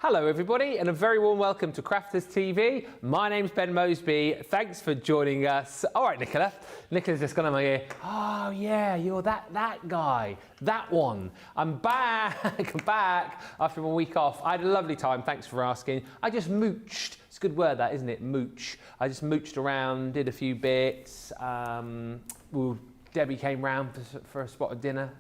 Hello everybody and a very warm welcome to Crafters TV. My name's Ben Moseby. Thanks for joining us. All right, Nicola. Nicola's just gone on my ear. Oh yeah, you're that guy, that one. I'm back, back after a week off. I had a lovely time, thanks for asking. I just mooched. It's a good word that, isn't it? Mooch. I just mooched around, did a few bits. Debbie came round for a spot of dinner,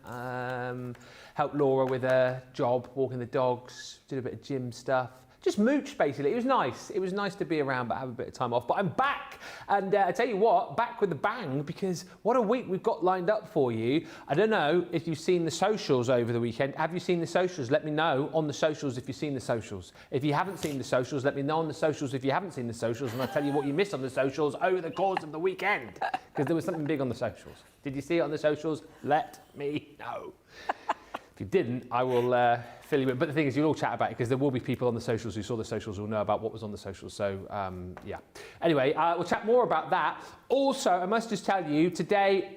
helped Laura with her job, walking the dogs, did a bit of gym stuff. Just mooched basically. It was nice. It was nice to be around but have a bit of time off. But I'm back and I tell you what, back with a bang because what a week we've got lined up for you. I don't know if you've seen the socials over the weekend. Have you seen the socials? Let me know on the socials if you've seen the socials. If you haven't seen the socials, let me know on the socials if you haven't seen the socials and I'll tell you what you missed on the socials over the course of the weekend because there was something big on the socials. Did you see it on the socials? Let me know. If you didn't, I will fill you in. But the thing is, you'll all chat about it because there will be people on the socials who saw the socials who will know about what was on the socials. So, yeah. Anyway, we'll chat more about that. Also, I must just tell you, today,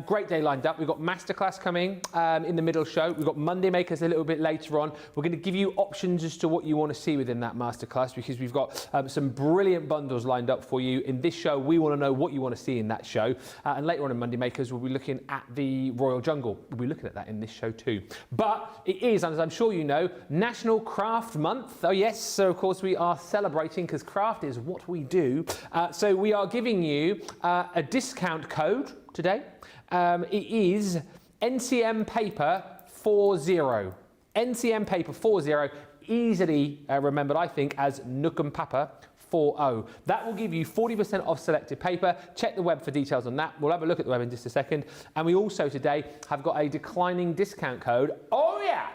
great day lined up. We've got Masterclass coming in the middle show. We've got Monday Makers a little bit later on. We're going to give you options as to what you want to see within that Masterclass because we've got some brilliant bundles lined up for you. In this show, we want to know what you want to see in that show. And later on in Monday Makers, we'll be looking at the Royal Jungle. We'll be looking at that in this show too. But it is, as I'm sure you know, National Craft Month. Oh yes, so of course we are celebrating because craft is what we do. So we are giving you a discount code today. It is NCM Paper 40. NCM Paper 40, easily remembered, I think, as Nookum Papa 40. That will give you 40% off selected paper. Check the web for details on that. We'll have a look at the web in just a second. And we also today have got a declining discount code. Oh yeah!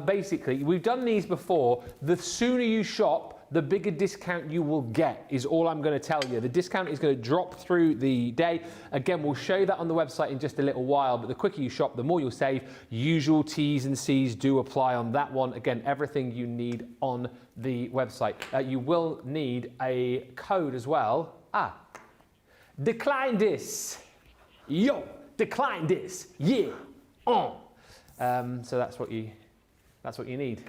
Basically, we've done these before. The sooner you shop, the bigger discount you will get is all I'm going to tell you. The discount is going to drop through the day. Again, we'll show you that on the website in just a little while, but the quicker you shop, the more you'll save. Usual T's and C's do apply on that one. Again, everything you need on the website. You will need a code as well. Decline this. Yo, decline this. Yeah. So that's what you need.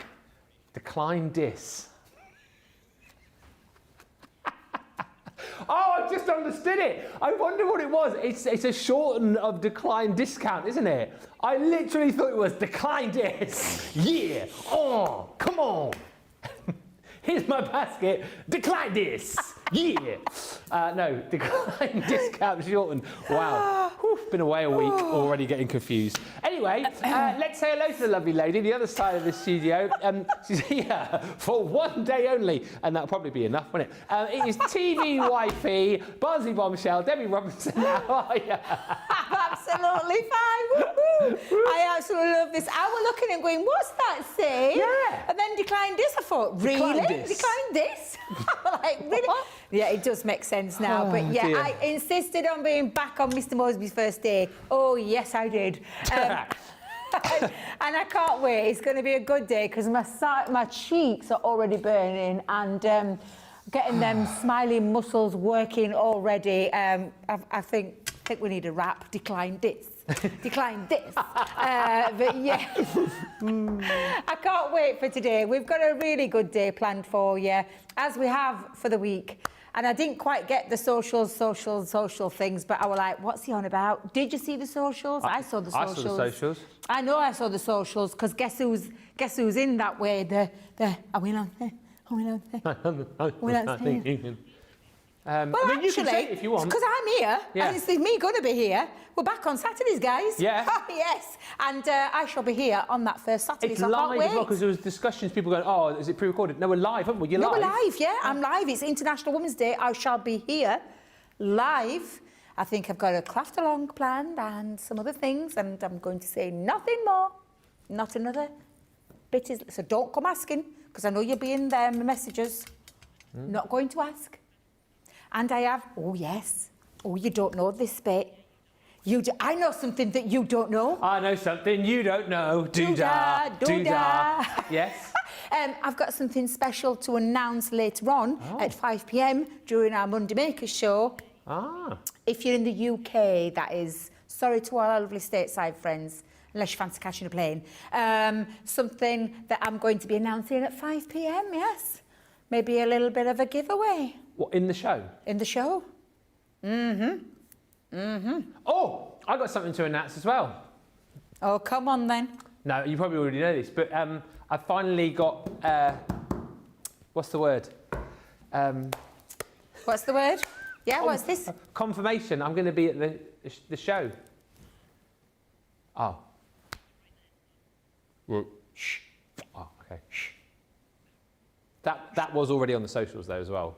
Decline this. Oh, I just understood it. I wonder what it was. It's a shorten of decline discount, isn't it? I literally thought it was decline this. Yeah. Oh, come on. Here's my basket. Decline this. Yeah. No, decline discount shortened. Wow. Whew, been away a week, already getting confused. Anyway, let's say hello to the lovely lady, the other side of the studio. She's here for one day only, and that'll probably be enough, won't it? It is TV wifey, Barnsley Bombshell, Debbie Robinson. How are you? I'm absolutely fine. Woo-hoo. I absolutely love this. I was looking and going, what's that say? Yeah. And then decline this. I thought, really? Decline this? Like, really? Yeah, it does make sense now. Oh, but yeah, dear. I insisted on being back on Mr. Moseby's first day. Oh, yes, I did. And I can't wait. It's going to be a good day because my cheeks are already burning and getting them smiling muscles working already. I think we need a wrap. Decline this. Decline this. But yeah, I can't wait for today. We've got a really good day planned for you, as we have for the week. And I didn't quite get the social things, but I was like, what's he on about? Did you see the socials? I saw the socials. I saw the socials. I know I saw the socials, because guess who's in that way? Are we on there? Are we on there? Are we on there? Well, I mean, actually, you can say it if you want. Because I'm here, and it's me going to be here. We're back on Saturdays, guys. Yeah. Yes. And I shall be here on that first Saturday, It's so I can't live wait. as well, because there was discussions, people going, oh, is it pre-recorded? No, we're live, haven't we? You're live. No, we're live, yeah. I'm live. It's International Women's Day. I shall be here live. I think I've got a craft along planned and some other things, and I'm going to say nothing more. Not another bit. So don't come asking, because I know you'll be in there, my messages. Not going to ask. And I have, oh yes, oh you don't know this bit. I know something that you don't know. I know something you don't know. Do-da, do-da. Yes. I've got something special to announce later on at 5 p.m. during our Monday Makers show. If you're in the UK, that is. Sorry to all our lovely stateside friends. unless you fancy catching a plane. Something that I'm going to be announcing at 5 p.m, yes. Maybe a little bit of a giveaway. What, in the show? In the show. Oh, I got something to announce as well. Oh, come on then. No, you probably already know this, but I finally got, what's the word? What's the word? Yeah, what's this? Confirmation. I'm going to be at the show. Oh. Shh. Oh, okay. Shh. That was already on the socials though as well.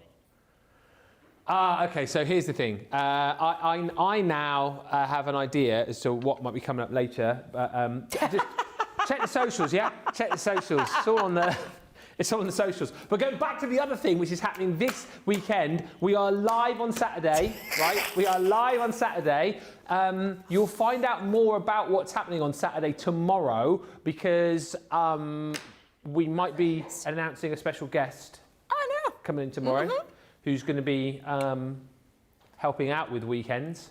Okay, so here's the thing. I now have an idea as to what might be coming up later. But, just check the socials, yeah? Check the socials. It's all on the socials. But going back to the other thing, which is happening this weekend, we are live on Saturday, right? We are live on Saturday. You'll find out more about what's happening on Saturday tomorrow because we might be announcing a special guest coming in tomorrow who's going to be helping out with weekends.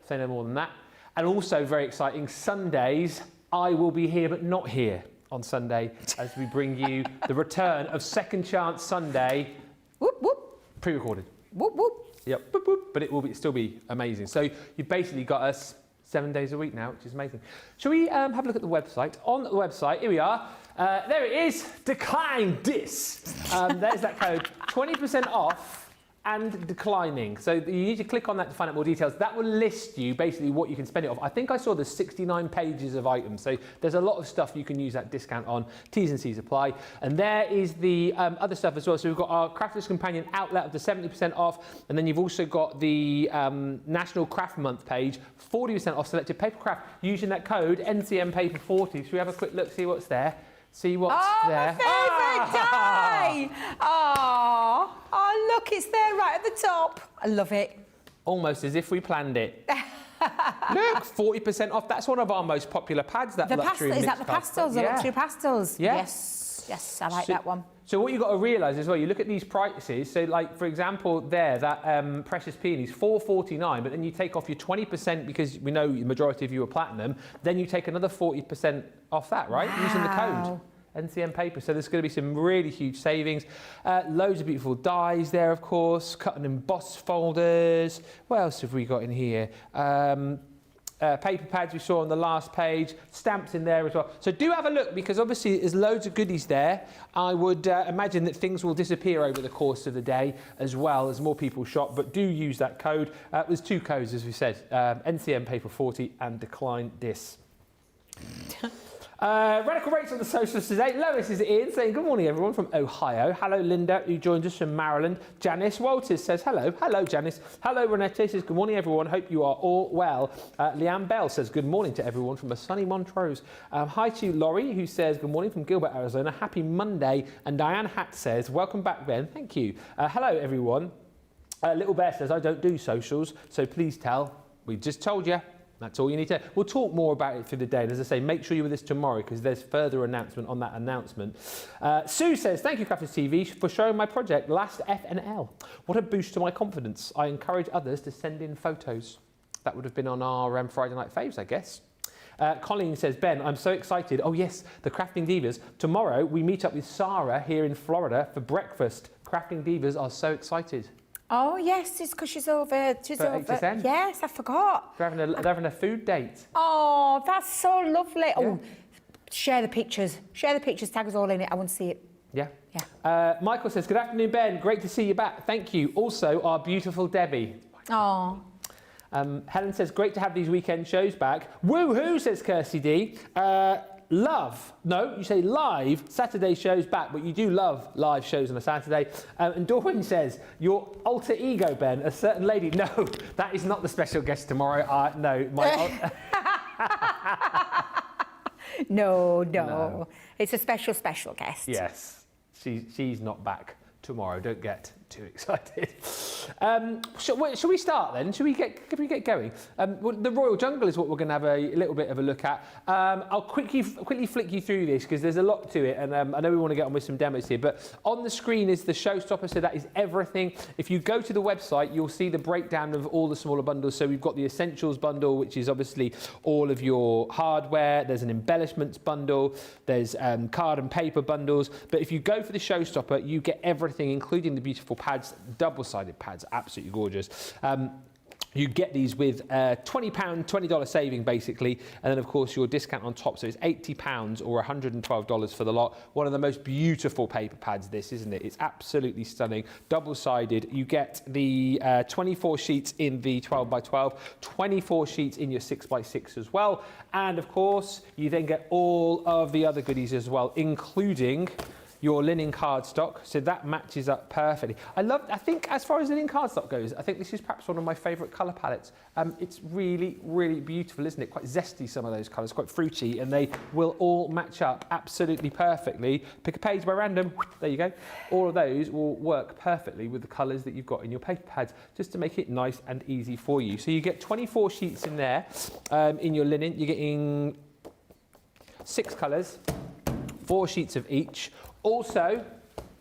Say no more than that. And also, very exciting, Sundays, I will be here but not here on Sunday as we bring you the return of Second Chance Sunday. Whoop, whoop. Pre-recorded. Whoop, whoop. Yep, whoop, whoop. But it will still be amazing. So you've basically got us 7 days a week now, which is amazing. Shall we have a look at the website? On the website, here we are. There it is, decline this. There's that code, 20% off and declining. So you need to click on that to find out more details. That will list you basically what you can spend it off. I think I saw there's 69 pages of items. So there's a lot of stuff you can use that discount on. T's and C's apply. And there is the other stuff as well. So we've got our Crafter's Companion outlet of the 70% off. And then you've also got the National Craft Month page, 40% off selected paper craft using that code NCM Paper 40. Should we have a quick look, see what's there? See what's there. My favourite die! Oh, look, it's there right at the top. I love it. Almost as if we planned it. Look, 40% off. That's one of our most popular pads, that luxury mix. Is that the pastels, the luxury pastels? Yeah. Yes, I like that one. So what you've got to realise as well, you look at these prices, so like, for example, there, that Precious Peonies, $4.49, but then you take off your 20% because we know the majority of you are platinum, then you take another 40% off that, right? Wow. Using the code. NCM Paper, so there's going to be some really huge savings. Loads of beautiful dies there, of course, cut and emboss folders. What else have we got in here? Paper pads we saw on the last page, stamps in there as well. So do have a look because obviously there's loads of goodies there. I would imagine that things will disappear over the course of the day as well as more people shop, but do use that code. There's two codes, as we said, NCM Paper 40 and Decline This. Radical Rates on the socials today. Lois is in saying good morning everyone from Ohio. Hello Linda who joined us from Maryland. Janice Walters says hello. Hello Janice. Hello Renette says good morning everyone. Hope you are all well. Leanne Bell says good morning to everyone from a sunny Montrose. Hi to Laurie who says good morning from Gilbert, Arizona. Happy Monday. And Diane Hatt says welcome back Ben. Thank you. Hello everyone. Little Bear says I don't do socials so please tell. We just told you. That's all you need to. We'll talk more about it through the day. And as I say, make sure you're with us tomorrow because there's further announcement on that announcement. Sue says, thank you, Crafters TV, for showing my project, Last FNL. What a boost to my confidence. I encourage others to send in photos. That would have been on our Friday Night Faves, I guess. Colleen says, Ben, I'm so excited. Oh, yes, the Crafting Divas. Tomorrow, we meet up with Sarah here in Florida for breakfast. Crafting Divas are so excited. Oh, yes, it's because she's over. Yes, I forgot. They're having a food date. Oh, that's so lovely. Yeah. Oh, share the pictures. Share the pictures, tag us all in it. I want to see it. Yeah. Michael says, good afternoon, Ben. Great to see you back. Thank you. Also, our beautiful Debbie. Oh. Helen says, great to have these weekend shows back. Woohoo, says Kirsty D. Love, no, you say live Saturday shows back, but you do love live shows on a Saturday. And Doreen says, your alter ego, Ben, a certain lady. No, that is not the special guest tomorrow. No, No. It's a special guest. Yes, she's not back tomorrow. Don't get too excited. Shall we start then? Can we get going? Well, the Royal Jungle is what we're going to have a little bit of a look at. I'll quickly flick you through this because there's a lot to it, and I know we want to get on with some demos here. But on the screen is the showstopper, so that is everything. If you go to the website, you'll see the breakdown of all the smaller bundles. So we've got the Essentials bundle, which is obviously all of your hardware. There's an embellishments bundle. There's card and paper bundles. But if you go for the showstopper, you get everything, including the beautiful pads, double-sided pads, absolutely gorgeous. You get these with $20 saving, basically, and then, of course, your discount on top. So it's £80 or $112 for the lot. One of the most beautiful paper pads, this, isn't it? It's absolutely stunning. Double-sided. You get the 24 sheets in the 12x12, 24 sheets in your 6x6 as well. And, of course, you then get all of the other goodies as well, including your linen cardstock, so that matches up perfectly. I think as far as linen cardstock goes, I think this is perhaps one of my favourite colour palettes. It's really, really beautiful, isn't it? Quite zesty, some of those colours, quite fruity, and they will all match up absolutely perfectly. Pick a page by random, there you go. All of those will work perfectly with the colours that you've got in your paper pads, just to make it nice and easy for you. So you get 24 sheets in there, in your linen. You're getting 6 colours, 4 sheets of each. Also,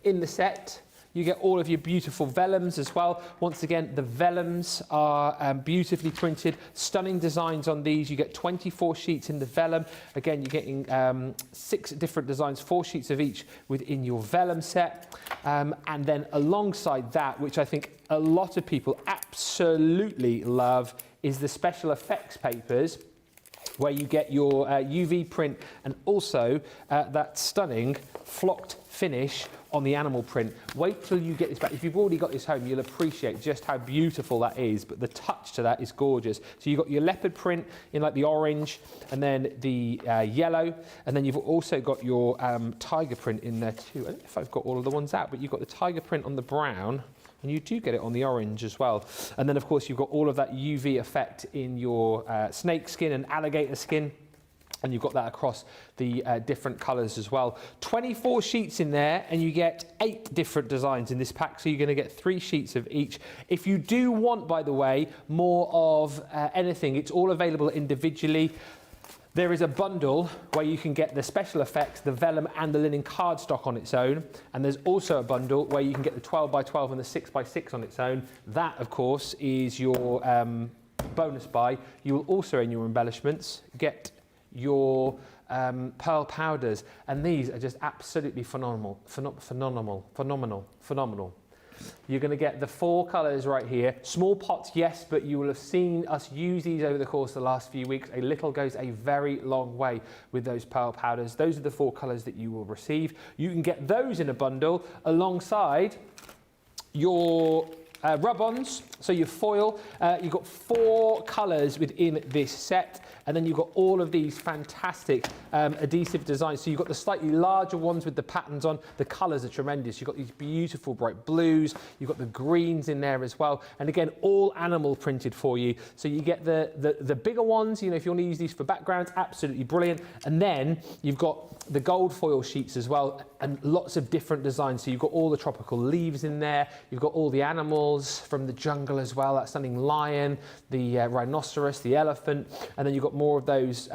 in the set, you get all of your beautiful vellums as well. Once again, the vellums are beautifully printed, stunning designs on these. You get 24 sheets in the vellum. Again, you're getting 6 different designs, 4 sheets of each within your vellum set. And then alongside that, which I think a lot of people absolutely love, is the special effects papers, where you get your UV print and also that stunning flocked finish on the animal print. Wait till you get this back. If you've already got this home, you'll appreciate just how beautiful that is, but the touch to that is gorgeous. So you've got your leopard print in like the orange, and then the yellow, and then you've also got your tiger print in there too. I don't know if I've got all of the ones out, but you've got the tiger print on the brown, and you do get it on the orange as well. And then, of course, you've got all of that UV effect in your snake skin and alligator skin. And you've got that across the different colours as well. 24 sheets in there, and you get 8 different designs in this pack. So you're going to get 3 sheets of each. If you do want, by the way, more of anything, it's all available individually. There is a bundle where you can get the special effects, the vellum and the linen cardstock on its own. And there's also a bundle where you can get the 12x12 and the 6x6 on its own. That, of course, is your bonus buy. You will also, in your embellishments, get your pearl powders. And these are just absolutely phenomenal. You're going to get the 4 colours right here. Small pots, yes, but you will have seen us use these over the course of the last few weeks. A little goes a very long way with those pearl powders. Those are the 4 colours that you will receive. You can get those in a bundle alongside your rub-ons, so your foil. You've got 4 colours within this set. And then you've got all of these fantastic adhesive designs. So you've got the slightly larger ones with the patterns on. The colours are tremendous. You've got these beautiful bright blues. You've got the greens in there as well. And again, all animal printed for you. So you get the bigger ones, you know, if you want to use these for backgrounds, absolutely brilliant. And then you've got the gold foil sheets as well, and lots of different designs. So you've got all the tropical leaves in there. You've got all the animals from the jungle as well. That stunning lion, the rhinoceros, the elephant. And then you've got more of those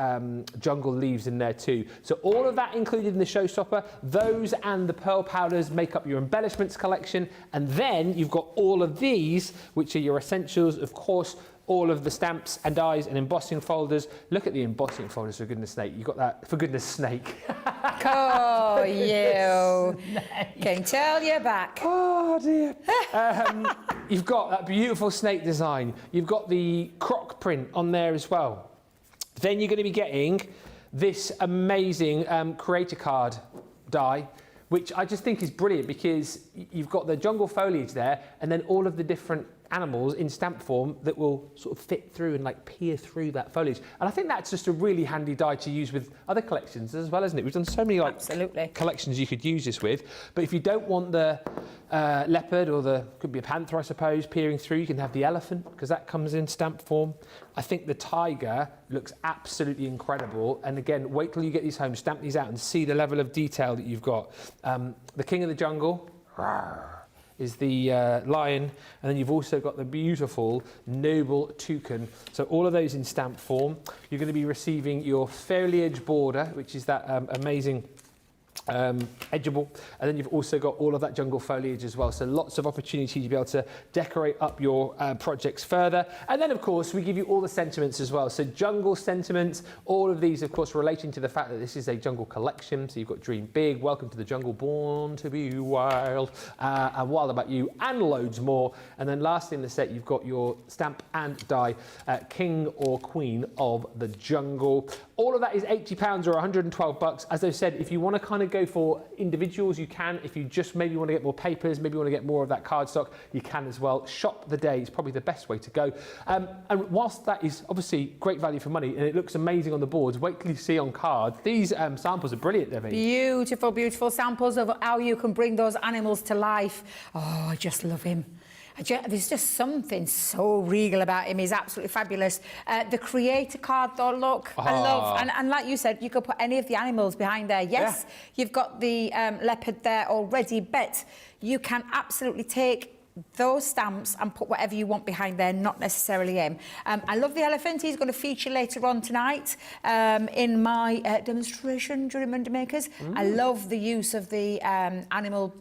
jungle leaves in there too. So all of that included in the showstopper. Those and the pearl powders make up your embellishments collection. And then you've got all of these, which are your essentials, of course, all of the stamps and dies and embossing folders. Look at the embossing folders, for goodness sake. You've got that, for goodness snake. Oh, you can tell you're back. Oh, dear. You've got that beautiful snake design. You've got the croc print on there as well. Then you're going to be getting this amazing creator card die, which I just think is brilliant because you've got the jungle foliage there and then all of the different animals in stamp form that will sort of fit through and like peer through that foliage. And I think that's just a really handy die to use with other collections as well, isn't it? We've done so many like collections you could use this with. But if you don't want the leopard or the, could be a panther, I suppose, peering through, you can have the elephant because that comes in stamp form. I think the tiger looks absolutely incredible. And again, wait till you get these home, stamp these out and see the level of detail that you've got. The king of the jungle, is the lion, and then you've also got the beautiful noble toucan. So all of those in stamp form. You're going to be receiving your foliage border, which is that amazing edgeable, and then you've also got all of that jungle foliage as well, so lots of opportunity to be able to decorate up your projects further. And then of course we give you all the sentiments as well, so jungle sentiments, all of these of course relating to the fact that this is a jungle collection. So you've got dream big, welcome to the jungle, born to be wild, and wild about you, and loads more. And then lastly in the set you've got your stamp and die king or queen of the jungle. All of that is £80 or $112. As I said, if you want to kind of go for individuals, you can. If you just maybe want to get more papers, maybe you want to get more of that cardstock, you can as well. Shop the day is probably the best way to go. And whilst that is obviously great value for money and it looks amazing on the boards, wait till you see on card. These samples are brilliant, Debbie. Beautiful, beautiful samples of how you can bring those animals to life. Oh, I just love him. There's just something so regal about him. He's absolutely fabulous. The creator card, though, look, I love. And like you said, you could put any of the animals behind there. Yes, yeah. You've got the leopard there already, but you can absolutely take those stamps and put whatever you want behind there, not necessarily him. I love the elephant. He's going to feature later on tonight in my demonstration during Monday Makers. I love the use of the animal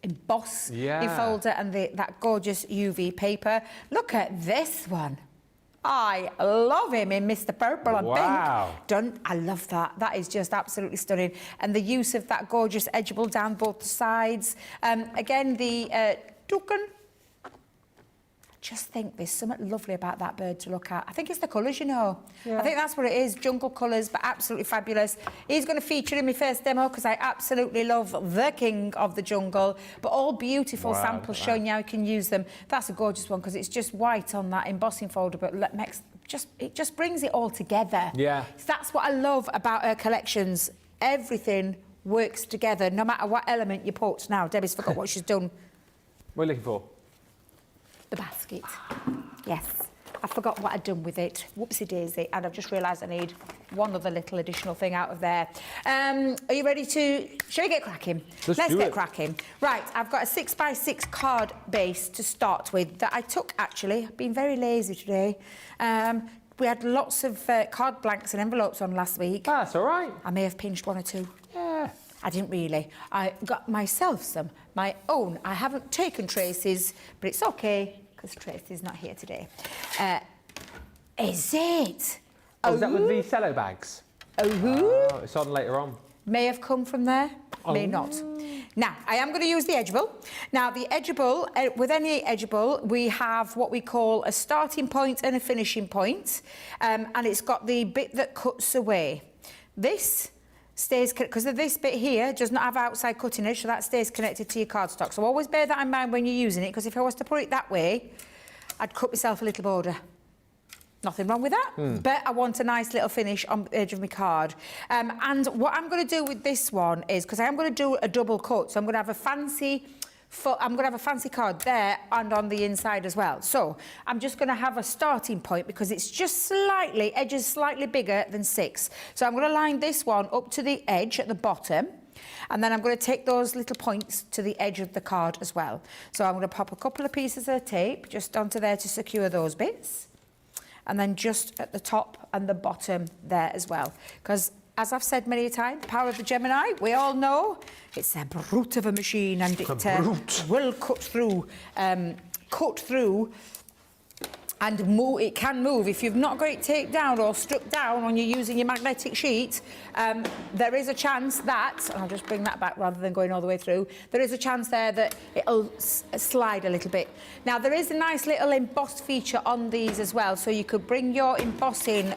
emboss in folder and that gorgeous UV paper. Look at this one. I love him in Mr. Purple and Pink. I love that. That is just absolutely stunning. And the use of that gorgeous edgeable down both sides. Again, the toucan. I just think there's something lovely about that bird to look at. I think it's the colours, you know. Yeah. I think that's what it is, jungle colours, but absolutely fabulous. He's going to feature in my first demo because I absolutely love the king of the jungle, but all beautiful samples showing you how you can use them. That's a gorgeous one because it's just white on that embossing folder, but it just brings it all together. Yeah. So that's what I love about her collections. Everything works together, no matter what element you put. Now, Debbie's forgot what she's done. What are you looking for? The basket. Yes. I forgot what I'd done with it. Whoopsie daisy. And I've just realised I need one other little additional thing out of there. Are you ready to... Shall we get cracking? Let's get cracking. Right, I've got a 6x6 card base to start with that I took, actually. I've been very lazy today. We had lots of card blanks and envelopes on last week. Ah, that's all right. I may have pinched one or two. Yeah. I didn't really. I got myself some, my own. I haven't taken Tracy's, but it's okay, because Tracy's not here today. Is it? Oh, is that with the cello bags? Oh, it's on later on. May have come from there, may not. Now, I am going to use the edgeable. Now, the edgeable, with any edgeable, we have what we call a starting point and a finishing point, and it's got the bit that cuts away. This stays, because this bit here does not have outside cutting edge, so that stays connected to your cardstock. So always bear that in mind when you're using it, because if I was to put it that way, I'd cut myself a little border. Nothing wrong with that, but I want a nice little finish on the edge of my card. And what I'm going to do with this one is, because I am going to do a double cut, so I'm going to have a fancy card there and on the inside as well. So I'm just going to have a starting point because it's just edges slightly bigger than 6. So I'm going to line this one up to the edge at the bottom, and then I'm going to take those little points to the edge of the card as well. So I'm going to pop a couple of pieces of tape just onto there to secure those bits, and then just at the top and the bottom there as well. Because as I've said many a time, the power of the Gemini, we all know it's a brute of a machine, and it will cut through, and move. It can move. If you've not got it taped down or struck down when you're using your magnetic sheet, there is a chance that, and I'll just bring that back rather than going all the way through, there is a chance there that it'll slide a little bit. Now, there is a nice little embossed feature on these as well, so you could bring your embossing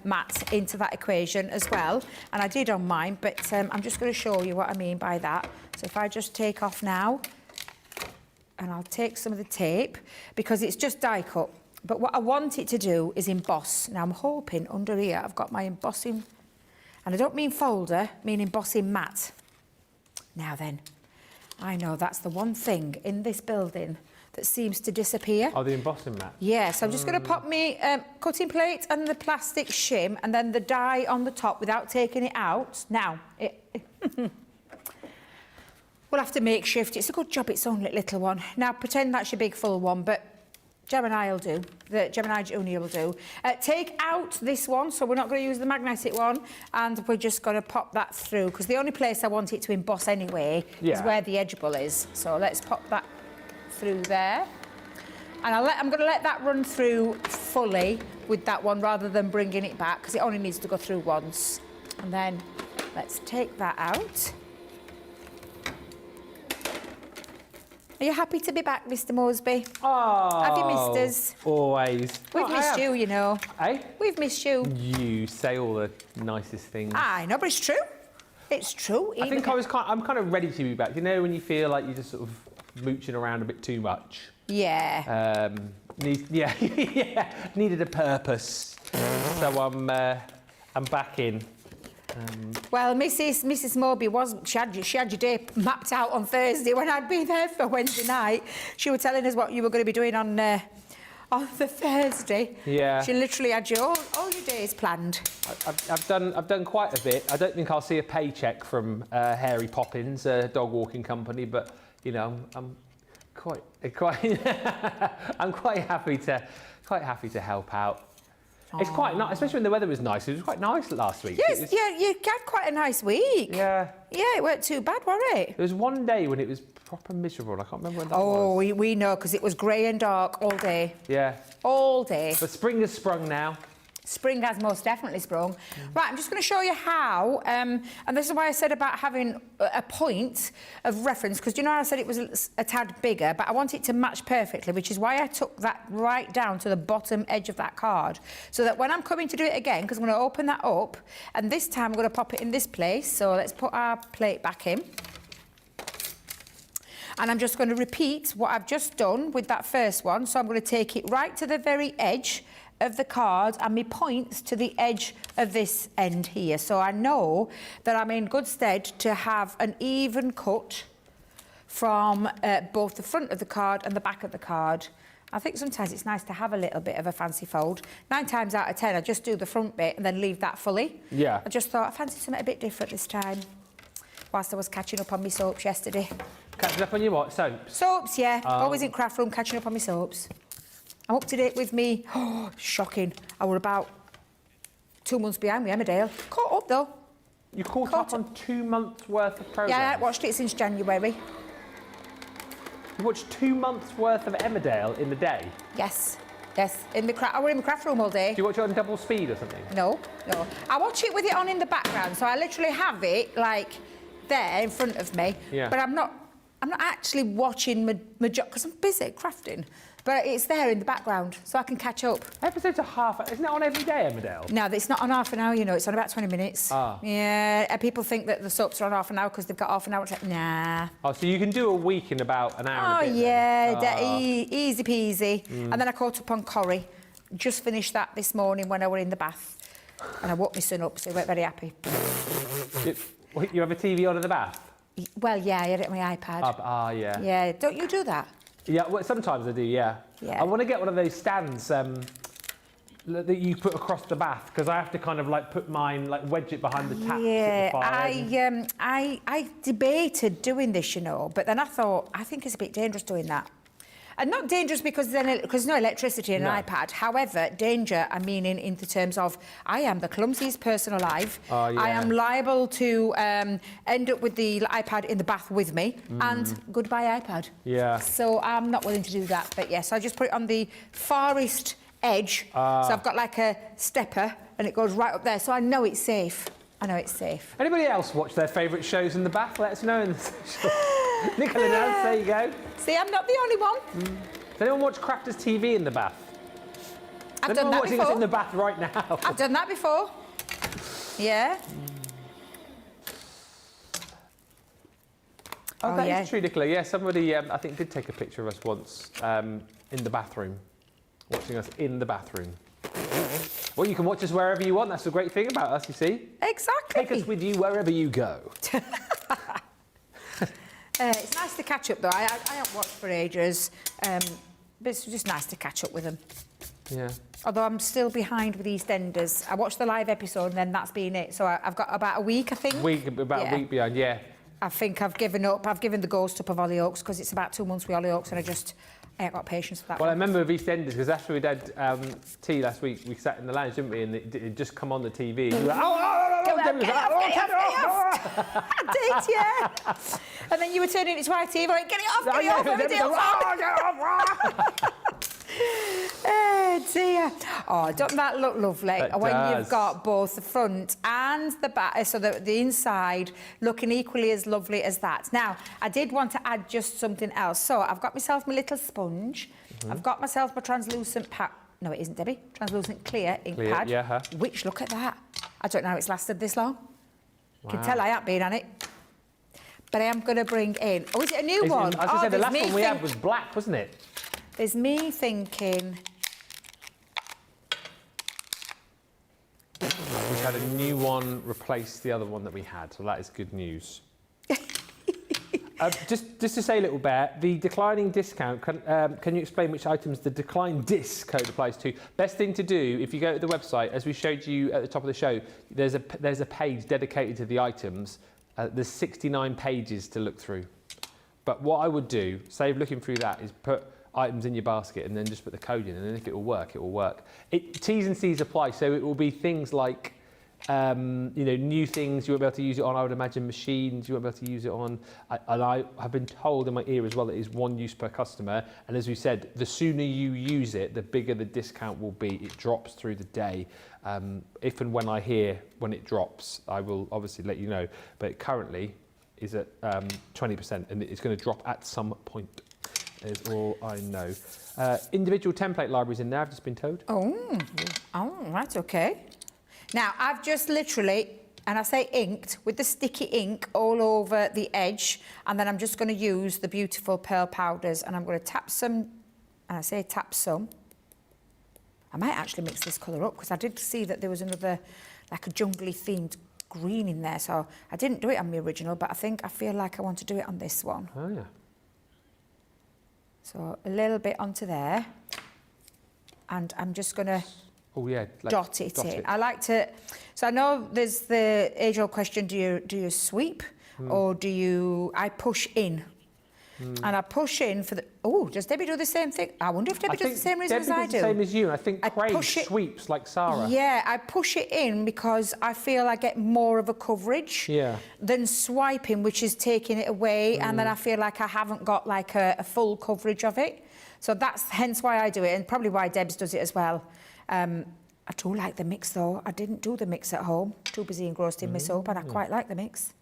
mat into that equation as well, and I did on mine, but I'm just going to show you what I mean by that. So if I just take off now, and I'll take some of the tape, because it's just die cut. But what I want it to do is emboss. Now, I'm hoping under here I've got my embossing, and I don't mean folder, I mean embossing mat. Now then, I know that's the one thing in this building that seems to disappear. Oh, the embossing mat? Yeah, so I'm just going to pop me cutting plate and the plastic shim, and then the die on the top without taking it out. Now, We'll have to make shift. It's a good job it's only a little one. Now, pretend that's your big full one, but Gemini will do. The Gemini Junior will do. Take out this one, so we're not going to use the magnetic one, and we're just going to pop that through, because the only place I want it to emboss anyway is where the edge bull is. So let's pop that through there. And I'm going to let that run through fully with that one rather than bringing it back, because it only needs to go through once. And then let's take that out. Are you happy to be back, Mr. Moseby? Oh, have you missed us? Always. We've missed you, you know. Eh? We've missed you. You say all the nicest things. I know, but it's true. It's true. I think I'm kind of ready to be back. You know, when you feel like you're just sort of mooching around a bit too much. Yeah. Needed a purpose. So I'm back in. Well, Mrs. Moseby she had your day mapped out on Thursday when I'd been there for Wednesday night. She was telling us what you were going to be doing on the Thursday. Yeah. She literally had all your days planned. I've done quite a bit. I don't think I'll see a paycheck from Hairy Poppins, a dog walking company, but you know, I'm quite I'm quite happy to help out. Aww. It's quite nice, especially when the weather was nice. It was quite nice last week. Yes, yeah, you had quite a nice week. Yeah. Yeah, it weren't too bad, was it? There was one day when it was proper miserable. I can't remember when that was. Oh, we know, because it was grey and dark all day. Yeah. All day. But spring has sprung now. Spring has most definitely sprung. Right, I'm just going to show you how, and this is why I said about having a point of reference, because you know I said it was a tad bigger, but I want it to match perfectly, which is why I took that right down to the bottom edge of that card, so that when I'm coming to do it again, because I'm going to open that up, and this time I'm going to pop it in this place, so let's put our plate back in. And I'm just going to repeat what I've just done with that first one, so I'm going to take it right to the very edge of the card and my points to the edge of this end here. So I know that I'm in good stead to have an even cut from both the front of the card and the back of the card. I think sometimes it's nice to have a little bit of a fancy fold. 9 times out of 10, I just do the front bit and then leave that fully. Yeah. I just thought I fancied something a bit different this time, whilst I was catching up on my soaps yesterday. Catching up on your what? Soaps? Soaps, yeah. Always in craft room, catching up on my soaps. I'm up to date with me. Oh, shocking. I were about 2 months behind me, Emmerdale. Caught up, though. You caught up on 2 months' worth of programmes? Yeah, I watched it since January. You watched 2 months' worth of Emmerdale in the day? Yes. Yes. I were in the craft room all day. Do you watch it on double speed or something? No, no. I watch it with it on in the background, so I literally have it, like, there in front of me. Yeah. But I'm not actually watching my job, because I'm busy crafting. But it's there in the background, so I can catch up. Episodes are isn't it on every day, Emmerdale? No, it's not on half an hour, you know, it's on about 20 minutes. Ah. Yeah, and people think that the soaps are on half an hour because they've got half an hour. It's like, nah. Oh, so you can do a week in about an hour and a bit? Yeah, easy peasy. And then I caught up on Corrie. Just finished that this morning when I were in the bath. And I woke my son up, so he weren't very happy. You have a TV on in the bath? Well, yeah, I had it on my iPad. Yeah. Yeah, don't you do that? Yeah, well, sometimes I do, yeah. Yeah. I want to get one of those stands that you put across the bath, because I have to kind of like put mine, like wedge it behind the tap. Yeah, I debated doing this, you know, but then I thought, I think it's a bit dangerous doing that. And not dangerous because there's no electricity in an iPad. However, danger, I mean in the terms of I am the clumsiest person alive. Oh, yeah. I am liable to end up with the iPad in the bath with me, and goodbye iPad. Yeah. So I'm not willing to do that. But yes, I just put it on the farthest edge. So I've got like a stepper, and it goes right up there. So I know it's safe. I know it's safe. Anybody else watch their favourite shows in the bath? Let us know in the social. Nicola does, there you go. See, I'm not the only one. Does anyone watch Crafters TV in the bath? I've done that watching before. us in the bath right now? I've done that before. Yeah. Oh, that is true, Nicola. Yeah, somebody, I think, did take a picture of us once in the bathroom, watching us in the bathroom. Well, you can watch us wherever you want. That's the great thing about us, you see. Exactly. Take us with you wherever you go. It's nice to catch up, though. I haven't watched for ages, but it's just nice to catch up with them. Yeah. Although I'm still behind with EastEnders. I watched the live episode, and then that's been it. So I've got about a week, I think. About a week behind, yeah. I think I've given up. I've given the ghost up of Hollyoaks because it's about 2 months with Hollyoaks and I ain't got patience for that. Well, I remember with EastEnders, because after we'd had tea last week, we sat in the lounge, didn't we? And it just come on the TV. You were like, Turn it off. I did, yeah. And then you were turning it to ITV, like, get it off, get it off. Oh dear. Oh, doesn't that look lovely? It when does. You've got both the front and the back, so the inside looking equally as lovely as that. Now, I did want to add just something else. So I've got myself my little sponge. I've got myself my translucent pad. No, it isn't, Debbie. Translucent clear ink pad. Yeah. Which, look at that. I don't know how it's lasted this long. Wow. Can tell I haven't been on it. But I am going to bring in... Oh, is it a new one? I was going to say, the last one we had was black, wasn't it? There's me thinking... We've had a new one replace the other one that we had, so that is good news. Just to say a little bit, the declining discount, can you explain which items the decline disc code applies to? Best thing to do, if you go to the website, as we showed you at the top of the show, there's a page dedicated to the items. There's 69 pages to look through. But what I would do, save looking through that, is put items in your basket and then just put the code in, and then if it will work, it will work. T's and C's apply, so it will be things like new things you won't be able to use it on. I would imagine machines you won't be able to use it on. And I have been told in my ear as well that it is 1 use per customer. And as we said, the sooner you use it, the bigger the discount will be. It drops through the day. If and when I hear when it drops, I will obviously let you know. But it currently is at 20%, and it's going to drop at some point. Is all I know. Individual template libraries in there, I've just been told. Oh, right, okay. Now, I've just literally, and I say inked, with the sticky ink all over the edge, and then I'm just going to use the beautiful pearl powders, and I'm going to tap some, and I say tap some. I might actually mix this colour up, because I did see that there was another, like a jungly themed green in there, so I didn't do it on the original, but I feel like I want to do it on this one. Oh, yeah. So a little bit onto there, and I'm just going to dot it in. I like to, so I know there's the age-old question, do you sweep or I push in? And I push in for the, does Debbie do the same thing? I wonder if Debbie does the same reason as I do. the same as you. I think Craig sweeps like Sarah. Yeah, I push it in because I feel I get more of a coverage than swiping, which is taking it away, and then I feel like I haven't got like a full coverage of it. So that's hence why I do it, and probably why Debs does it as well. I do like the mix though. I didn't do the mix at home. Too busy engrossed in my soap, and I quite like the mix.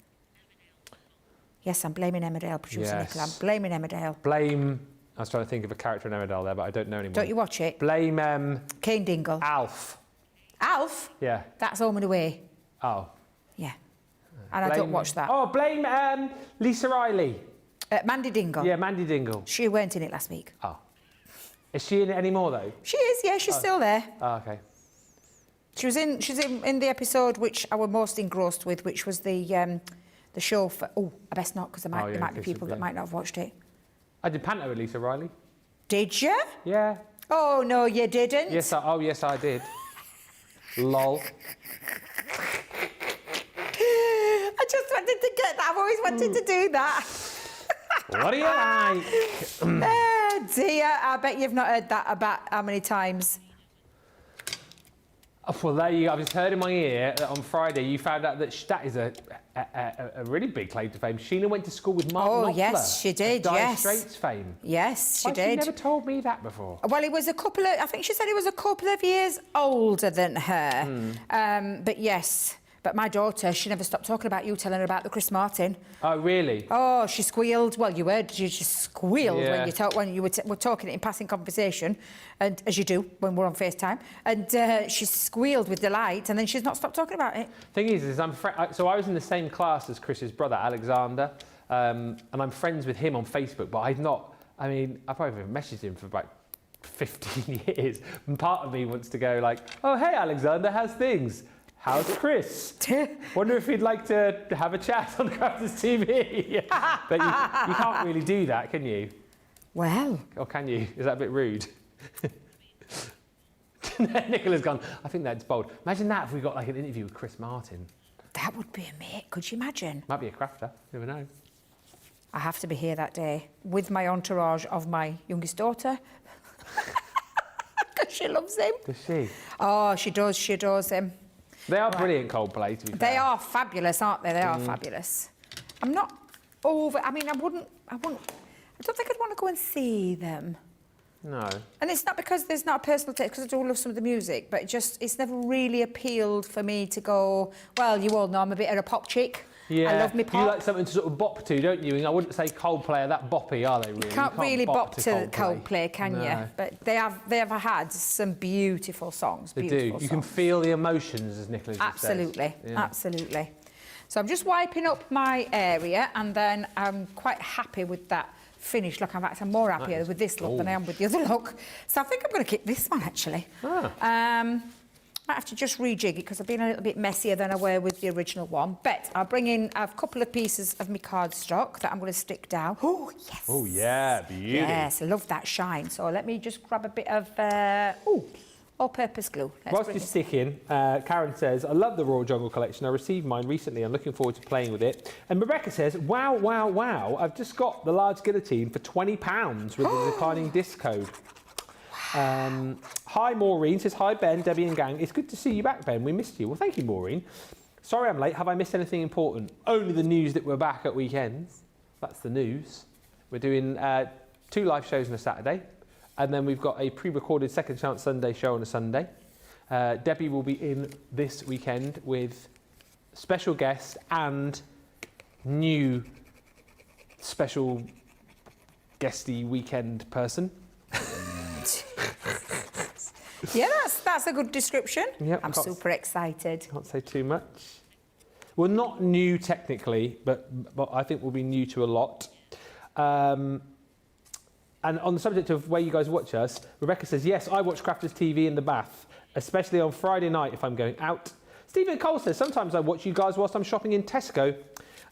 Yes, I'm blaming Emmerdale, producer Nicola. I'm blaming Emmerdale. Blame... I was trying to think of a character in Emmerdale there, but I don't know anymore. Don't you watch it? Blame... Kane Dingle. Alf. Alf? Yeah. That's Home and Away. Oh. Yeah. And I don't watch that. Oh, blame Lisa Riley. Mandy Dingle. Yeah, Mandy Dingle. She weren't in it last week. Oh. Is she in it anymore, though? She is, yeah, she's still there. Oh, okay. She's in the episode which I was most engrossed with, which was the show for... Oh, I best not, because there might be people that might not have watched it. I did Panto with Lisa Riley. Did you? Yeah. Oh, no, you didn't? Yes, I did. Lol. I just wanted to get that. I've always wanted to do that. What do you like? Oh, dear. I bet you've not heard that about how many times. Oh, well, there you go. I've just heard in my ear that on Friday you found out that that is a really big claim to fame. Sheila went to school with Mark Knopfler. Oh, yes, she did, Dire Straits fame. Yes, she Why did. She never told me that before. Well, it was I think she said it was a couple of years older than her. But yes. But my daughter, she never stopped talking about you, telling her about the Chris Martin. Oh, really? Oh, she squealed. Well, you heard, she just squealed when you were talking in passing conversation, and as you do when we're on FaceTime. And she squealed with delight, and then she's not stopped talking about it. Thing is so I was in the same class as Chris's brother, Alexander, and I'm friends with him on Facebook, but I've probably messaged him for about 15 years. And part of me wants to go like, oh, hey, Alexander, how's things? How's Chris? Wonder if he'd like to have a chat on Crafters TV. But you can't really do that, can you? Well. Or can you? Is that a bit rude? Nicola's gone, I think that's bold. Imagine that if we got like an interview with Chris Martin. That would be amazing. Could you imagine? Might be a crafter. You never know. I have to be here that day with my entourage of my youngest daughter. Because she loves him. Does she? Oh, she does. She adores him. They are brilliant, Coldplay, to be fair. They are fabulous, aren't they? They are fabulous. I'm not over... I mean, I don't think I'd want to go and see them. No. And it's not because there's not a personal taste, because I do love some of the music, but it's never really appealed for me to go, well, you all know I'm a bit of a pop chick. Yeah. I love me pop. You like something to sort of bop to, don't you? And I wouldn't say Coldplay are that boppy, are they, really? You can't really bop to Coldplay, can No. you? But they have had some beautiful songs. They beautiful do. You can feel the emotions, as Nicholas just said. Absolutely, Yeah. absolutely. So I'm just wiping up my area, and then I'm quite happy with that finish look. I'm more happier with this look than I am with the other look. So I think I'm going to keep this one, actually. Might have to just rejig it because I've been a little bit messier than I were with the original one. But I'll bring in a couple of pieces of my cardstock that I'm going to stick down. Oh, yes. Oh, yeah, beauty. Yes, I love that shine. So let me just grab a bit of, all-purpose glue. Whilst you're sticking, Karen says, I love the Royal Jungle collection. I received mine recently. I'm looking forward to playing with it. And Rebecca says, wow, wow, wow. I've just got the large guillotine for £20 with the declining disc code. Hi, Maureen says, hi, Ben, Debbie and gang. It's good to see you back, Ben. We missed you. Well, thank you, Maureen. Sorry I'm late. Have I missed anything important? Only the news that we're back at weekends. That's the news. We're doing 2 live shows on a Saturday. And then we've got a pre-recorded Second Chance Sunday show on a Sunday. Debbie will be in this weekend with special guest and new special guesty weekend person. Yeah, that's a good description. Yep, I'm super excited. Can't say too much. Well, not new technically, but I think we'll be new to a lot. And on the subject of where you guys watch us, Rebecca says, yes, I watch Crafters TV in the bath, especially on Friday night if I'm going out. Stephen Cole says, sometimes I watch you guys whilst I'm shopping in Tesco.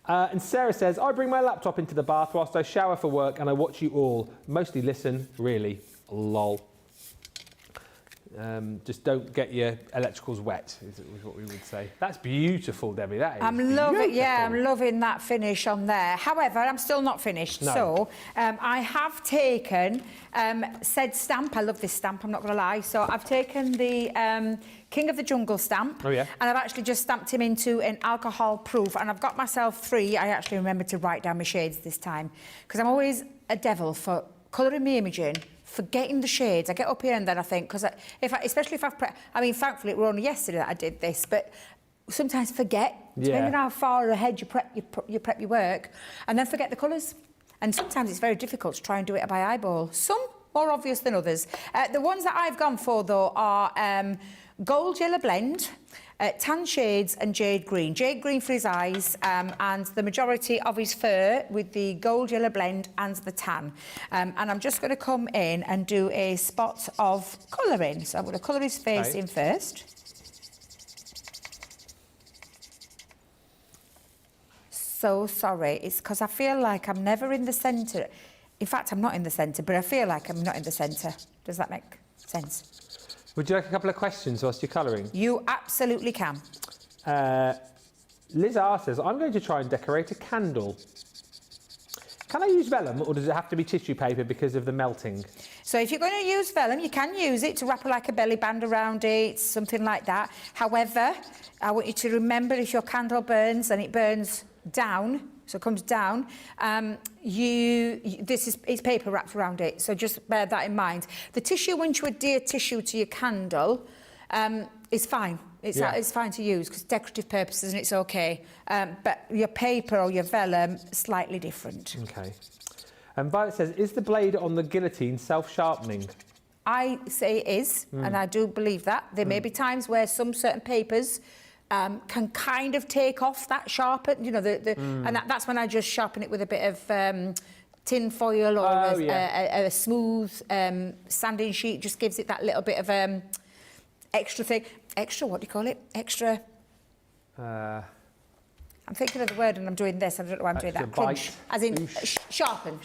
And Sarah says, I bring my laptop into the bath whilst I shower for work and I watch you all. Mostly listen, really. Lol. Just don't get your electricals wet, is what we would say. That's beautiful, Debbie. That is I'm loving that finish on there. However, I'm still not finished. No. So I have taken said stamp. I love this stamp, I'm not going to lie. So I've taken the King of the Jungle stamp. Oh, yeah. And I've actually just stamped him into an alcohol proof. And I've got myself 3. I actually remembered to write down my shades this time. Because I'm always a devil for colouring my image in, forgetting the shades. I get up here and then I think, because especially if I've I mean, thankfully it was only yesterday that I did this, but sometimes forget, depending on how far ahead you prep your work, and then forget the colours. And sometimes it's very difficult to try and do it by eyeball. Some more obvious than others. The ones that I've gone for though are gold yellow blend, tan shades and jade green. Jade green for his eyes and the majority of his fur with the gold yellow blend and the tan. And I'm just going to come in and do a spot of colouring. So I'm going to colour his face in first. So sorry, it's because I feel like I'm never in the centre. In fact, I'm not in the centre, but I feel like I'm not in the centre. Does that make sense? Would you like a couple of questions whilst you're colouring? You absolutely can. Liz R says, I'm going to try and decorate a candle. Can I use vellum or does it have to be tissue paper because of the melting? So if you're going to use vellum, you can use it to wrap like a belly band around it, something like that. However, I want you to remember if your candle burns and it burns down, so it comes down, it's paper wrapped around it, so just bear that in mind. The tissue, once you adhere tissue to your candle, is fine. It's fine to use because decorative purposes and it's okay. But your paper or your vellum, slightly different. Okay. And Violet says, is the blade on the guillotine self-sharpening? I say it is, and I do believe that. There may be times where some certain papers can kind of take off that sharpen, you know, and that's when I just sharpen it with a bit of tin foil or a smooth sanding sheet. Just gives it that little bit of extra thing. Extra, what do you call it? Extra... I'm thinking of the word and I'm doing this. I don't know why I'm doing that. Crunch. As in sharpen.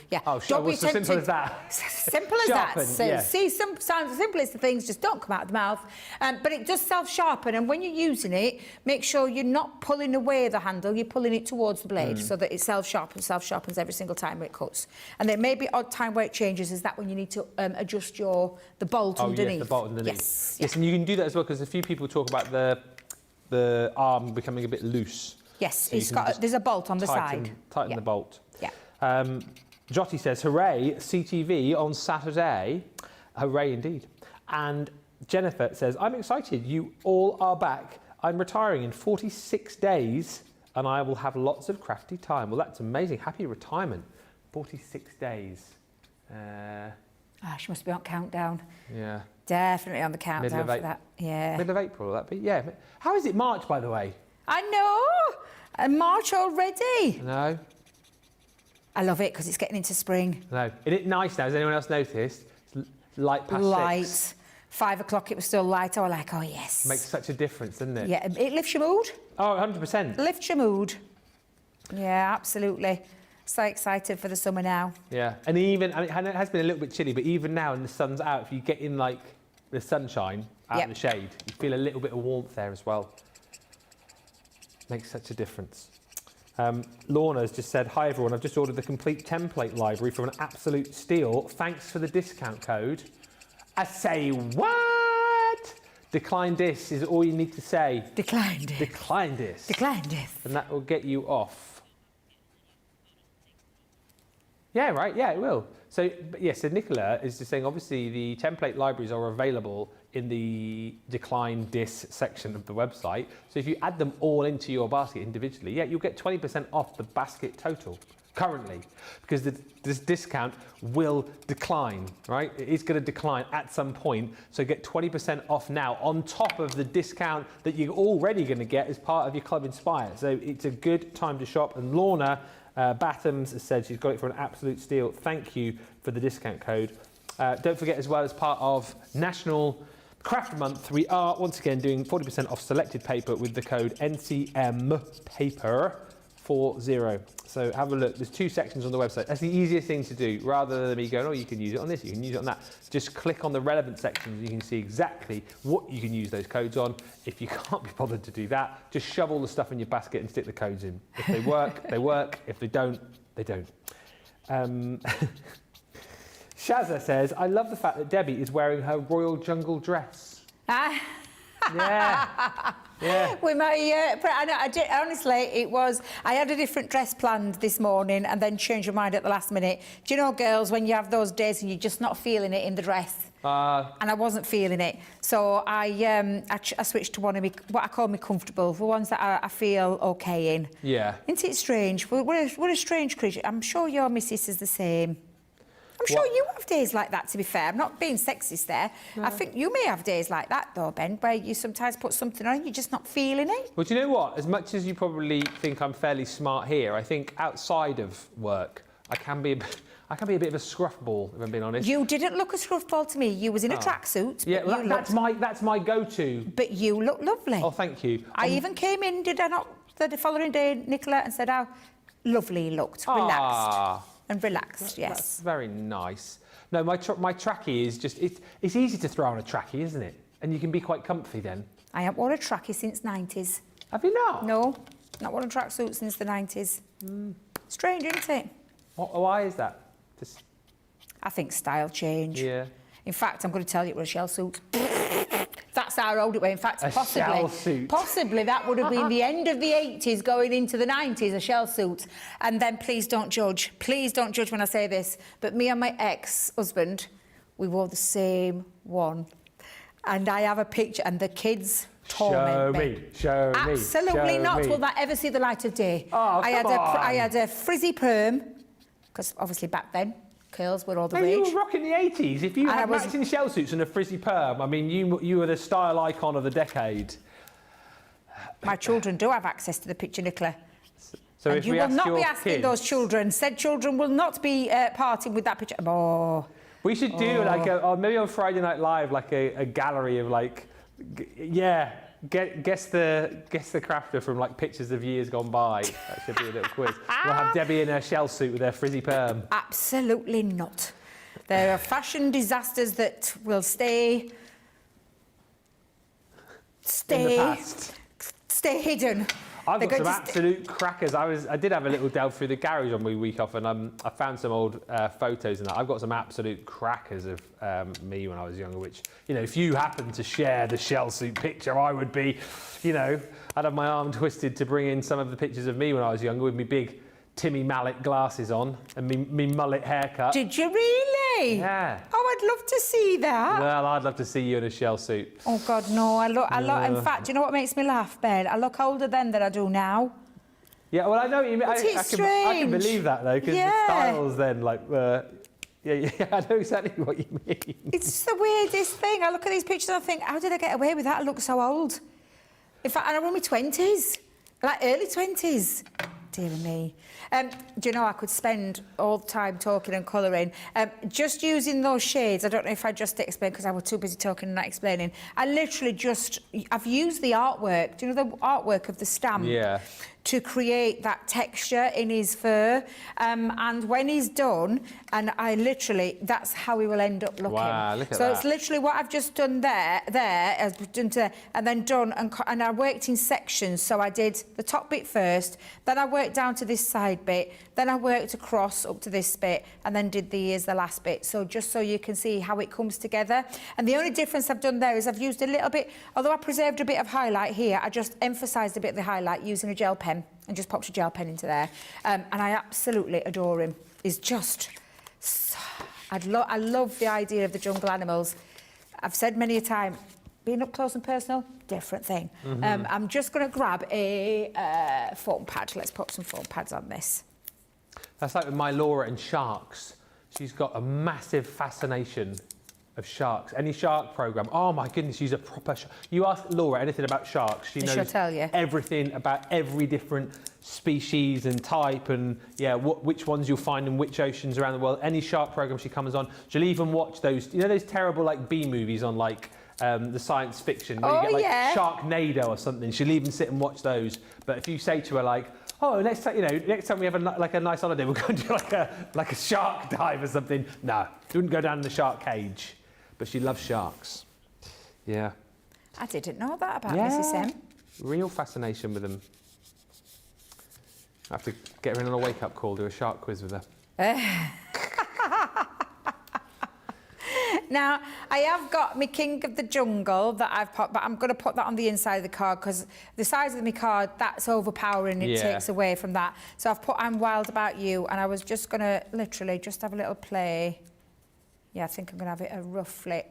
Yeah. Oh, don't be so simple as that. Simple as Sharpen, that. So yeah. see, sometimes the simplest of things just don't come out of the mouth. But it does self-sharpen. And when you're using it, make sure you're not pulling away the handle. You're pulling it towards the blade so that it self-sharpens every single time it cuts. And there may be odd time where it changes. Is that when you need to adjust the bolt underneath? Yes, the bolt underneath. Yes, and you can do that as well because a few people talk about the arm becoming a bit loose. Yes, So there's a bolt on the side. Tighten the bolt. Yeah. Jotty says, hooray, CTV on Saturday. Hooray indeed. And Jennifer says, I'm excited. You all are back. I'm retiring in 46 days and I will have lots of crafty time. Well, that's amazing. Happy retirement. 46 days. She must be on countdown. Yeah. Definitely on the countdown for that. Yeah. Middle of April, that'd be, yeah. How is it March, by the way? I know. And March already. No. I love it because it's getting into spring. No. Isn't it nice now? Has anyone else noticed? It's light past Light. 6. 5 o'clock, it was still light. I was like, oh, yes. Makes such a difference, doesn't it? Yeah, it lifts your mood. Oh, 100%. Lifts your mood. Yeah, absolutely. So excited for the summer now. Yeah. And even, I mean, it has been a little bit chilly, but even now when the sun's out, if you get in, like, the sunshine out in the shade, you feel a little bit of warmth there as well. Makes such a difference. Lorna's just said, hi everyone, I've just ordered the complete template library from an absolute steal. Thanks for the discount code. I say, what? Decline this is all you need to say. Decline this. Decline this. Decline this. And that will get you off. Yeah, right, yeah, it will. So, so Nicola is just saying, obviously the template libraries are available in the decline this section of the website. So if you add them all into your basket individually, you'll get 20% off the basket total currently, because this discount will decline, right? It is going to decline at some point. So get 20% off now on top of the discount that you're already going to get as part of your Club Inspire. So it's a good time to shop. And Lorna Battams has said she's got it for an absolute steal. Thank you for the discount code. Don't forget as well, as part of National Craft Month, we are once again doing 40% off selected paper with the code NCMPAPER40. So have a look. There's 2 sections on the website. That's the easiest thing to do, rather than me going, oh, you can use it on this, you can use it on that. Just click on the relevant sections. You can see exactly what you can use those codes on. If you can't be bothered to do that, just shove all the stuff in your basket and stick the codes in. If they work, they work. If they don't, they don't. Shazza says, I love the fact that Debbie is wearing her royal jungle dress. Yeah. Yeah. With my, I did, honestly, it was, I had a different dress planned this morning and then changed my mind at the last minute. Do you know, girls, when you have those days and you're just not feeling it in the dress? And I wasn't feeling it. So I switched to one of what I call me comfortable, for ones that I feel okay in. Yeah. Isn't it strange? We're a strange creature. I'm sure your missus is the same. I'm sure you have days like that, to be fair. I'm not being sexist there. No. I think you may have days like that, though, Ben, where you sometimes put something on and you're just not feeling it. Well, do you know what? As much as you probably think I'm fairly smart here, I think outside of work, I can be a bit of a scruffball, if I'm being honest. You didn't look a scruffball to me. You was in a tracksuit. Yeah, well, that's my go-to. But you look lovely. Oh, thank you. I even came in, did I not, the following day, Nicola, and said how lovely he looked, relaxed. And relaxed, yes. That's very nice. No, my trackie is just, it's easy to throw on a trackie, isn't it? And you can be quite comfy then. I haven't worn a trackie since 90s. Have you not? No, not worn a tracksuit since the 90s. Strange, isn't it? Why is that? I think style change. Yeah. In fact, I'm going to tell you it was a shell suit. That's how old it was. In fact, possibly that would have been the end of the 80s going into the 90s, a shell suit. And then please don't judge when I say this, but me and my ex-husband, we wore the same one. And I have a picture, and the kids torment me. Show me. Absolutely not. Will that ever see the light of day? Oh, I had a frizzy perm, because obviously back then, curls were all the rage. You were rocking the 80s. If you had matching shell suits and a frizzy perm, I mean, you were the style icon of the decade. My children do have access to the picture, Nicola. So and if you we will ask not your be asking kids, those children. Said children will not be parting with that picture. Oh. We should do like maybe on Friday Night Live, like a gallery of like, yeah, Guess the crafter from like pictures of years gone by. That should be a little quiz. We'll have Debbie in her shell suit with her frizzy perm. Absolutely not. There are fashion disasters that will stay In the past. Stay hidden. I've They're got some going to absolute crackers. I did have a little delve through the garage on my week off, and I found some old photos and that. I've got some absolute crackers of me when I was younger. Which, you know, if you happen to share the shell suit picture, I would be, you know, I'd have my arm twisted to bring in some of the pictures of me when I was younger with me big Timmy Mallet glasses on and me mullet haircut. Did you really? Yeah. Oh, I'd love to see that. Well, I'd love to see you in a shell suit. Oh God, no! I look. In fact, do you know what makes me laugh, Ben? I look older then than I do now. Yeah, well, I know what you mean. I can strange? believe that though, because the styles then, like, yeah, I know exactly what you mean. It's the weirdest thing. I look at these pictures and I think, how did I get away with that? I look so old. In fact, and I'm in my 20s, like early 20s. Dear me. Do you know, I could spend all the time talking and colouring. Just using those shades, I don't know if I just explained because I was too busy talking and not explaining. I've used the artwork, do you know the artwork of the stamp? Yeah. To create that texture in his fur. And when he's done, and that's how he will end up looking. Wow, look at so that. it's literally what I've just done and then done, and I worked in sections. So I did the top bit first, then I worked down to this side bit, then I worked across up to this bit, and then did the ears, the last bit. So just so you can see how it comes together. And the only difference I've done there is I've used a little bit, although I preserved a bit of highlight here, I just emphasised a bit of the highlight using a gel pen. And just popped a gel pen into there. And I absolutely adore him. He's just... I love the idea of the jungle animals. I've said many a time, being up close and personal, different thing. I'm just going to grab a foam pad. Let's put some foam pads on this. That's like with my Laura and sharks. She's got a massive fascination of sharks. Any shark program, oh my goodness, she's a proper you ask Laura anything about sharks, she knows she'll tell you everything about every different species and type, and yeah, which ones you'll find in which oceans around the world. Any shark program she comes on, she'll even watch those, you know, those terrible like B movies on like the science fiction where you get like Sharknado or something. She'll even sit and watch those. But if you say to her like, oh, next time we have a nice holiday, we'll go and do like a shark dive or something. No, she wouldn't go down in the shark cage. But she loves sharks. Yeah. I didn't know that about Mrs. M. Real fascination with them. I have to get her in on a wake-up call, do a shark quiz with her. Now, I have got my King of the Jungle that I've put, but I'm going to put that on the inside of the card because the size of my card, that's overpowering. It takes away from that. So I've put I'm Wild About You, and I was just going to literally just have a little play. Yeah, I think I'm going to have it roughly...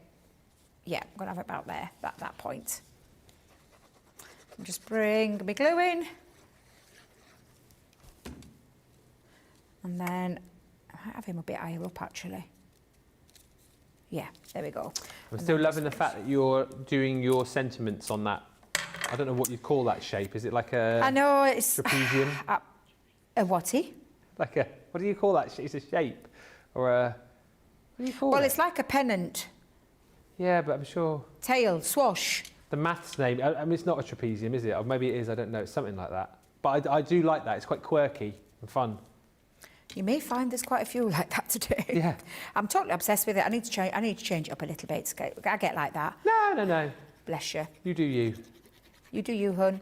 Yeah, I'm going to have it about there, at that point. I'll just bring my glue in. And then... I might have him a bit higher up, actually. Yeah, there we go. I'm still loving the fact that you're doing your sentiments on that. I don't know what you'd call that shape. Is it like a... I know, it's... trapezium? A whaty? Like a... What do you call that? It's a shape? Or a... What do you call it? Well, it's like a pennant. Yeah, but I'm sure... Tail, swash. The maths name, I mean, it's not a trapezium, is it? Or maybe it is, I don't know. It's something like that. But I do like that. It's quite quirky and fun. You may find there's quite a few like that today. Yeah. I'm totally obsessed with it. I need to change it up a little bit. I get like that. No. Bless you. You do you. You do you, hun.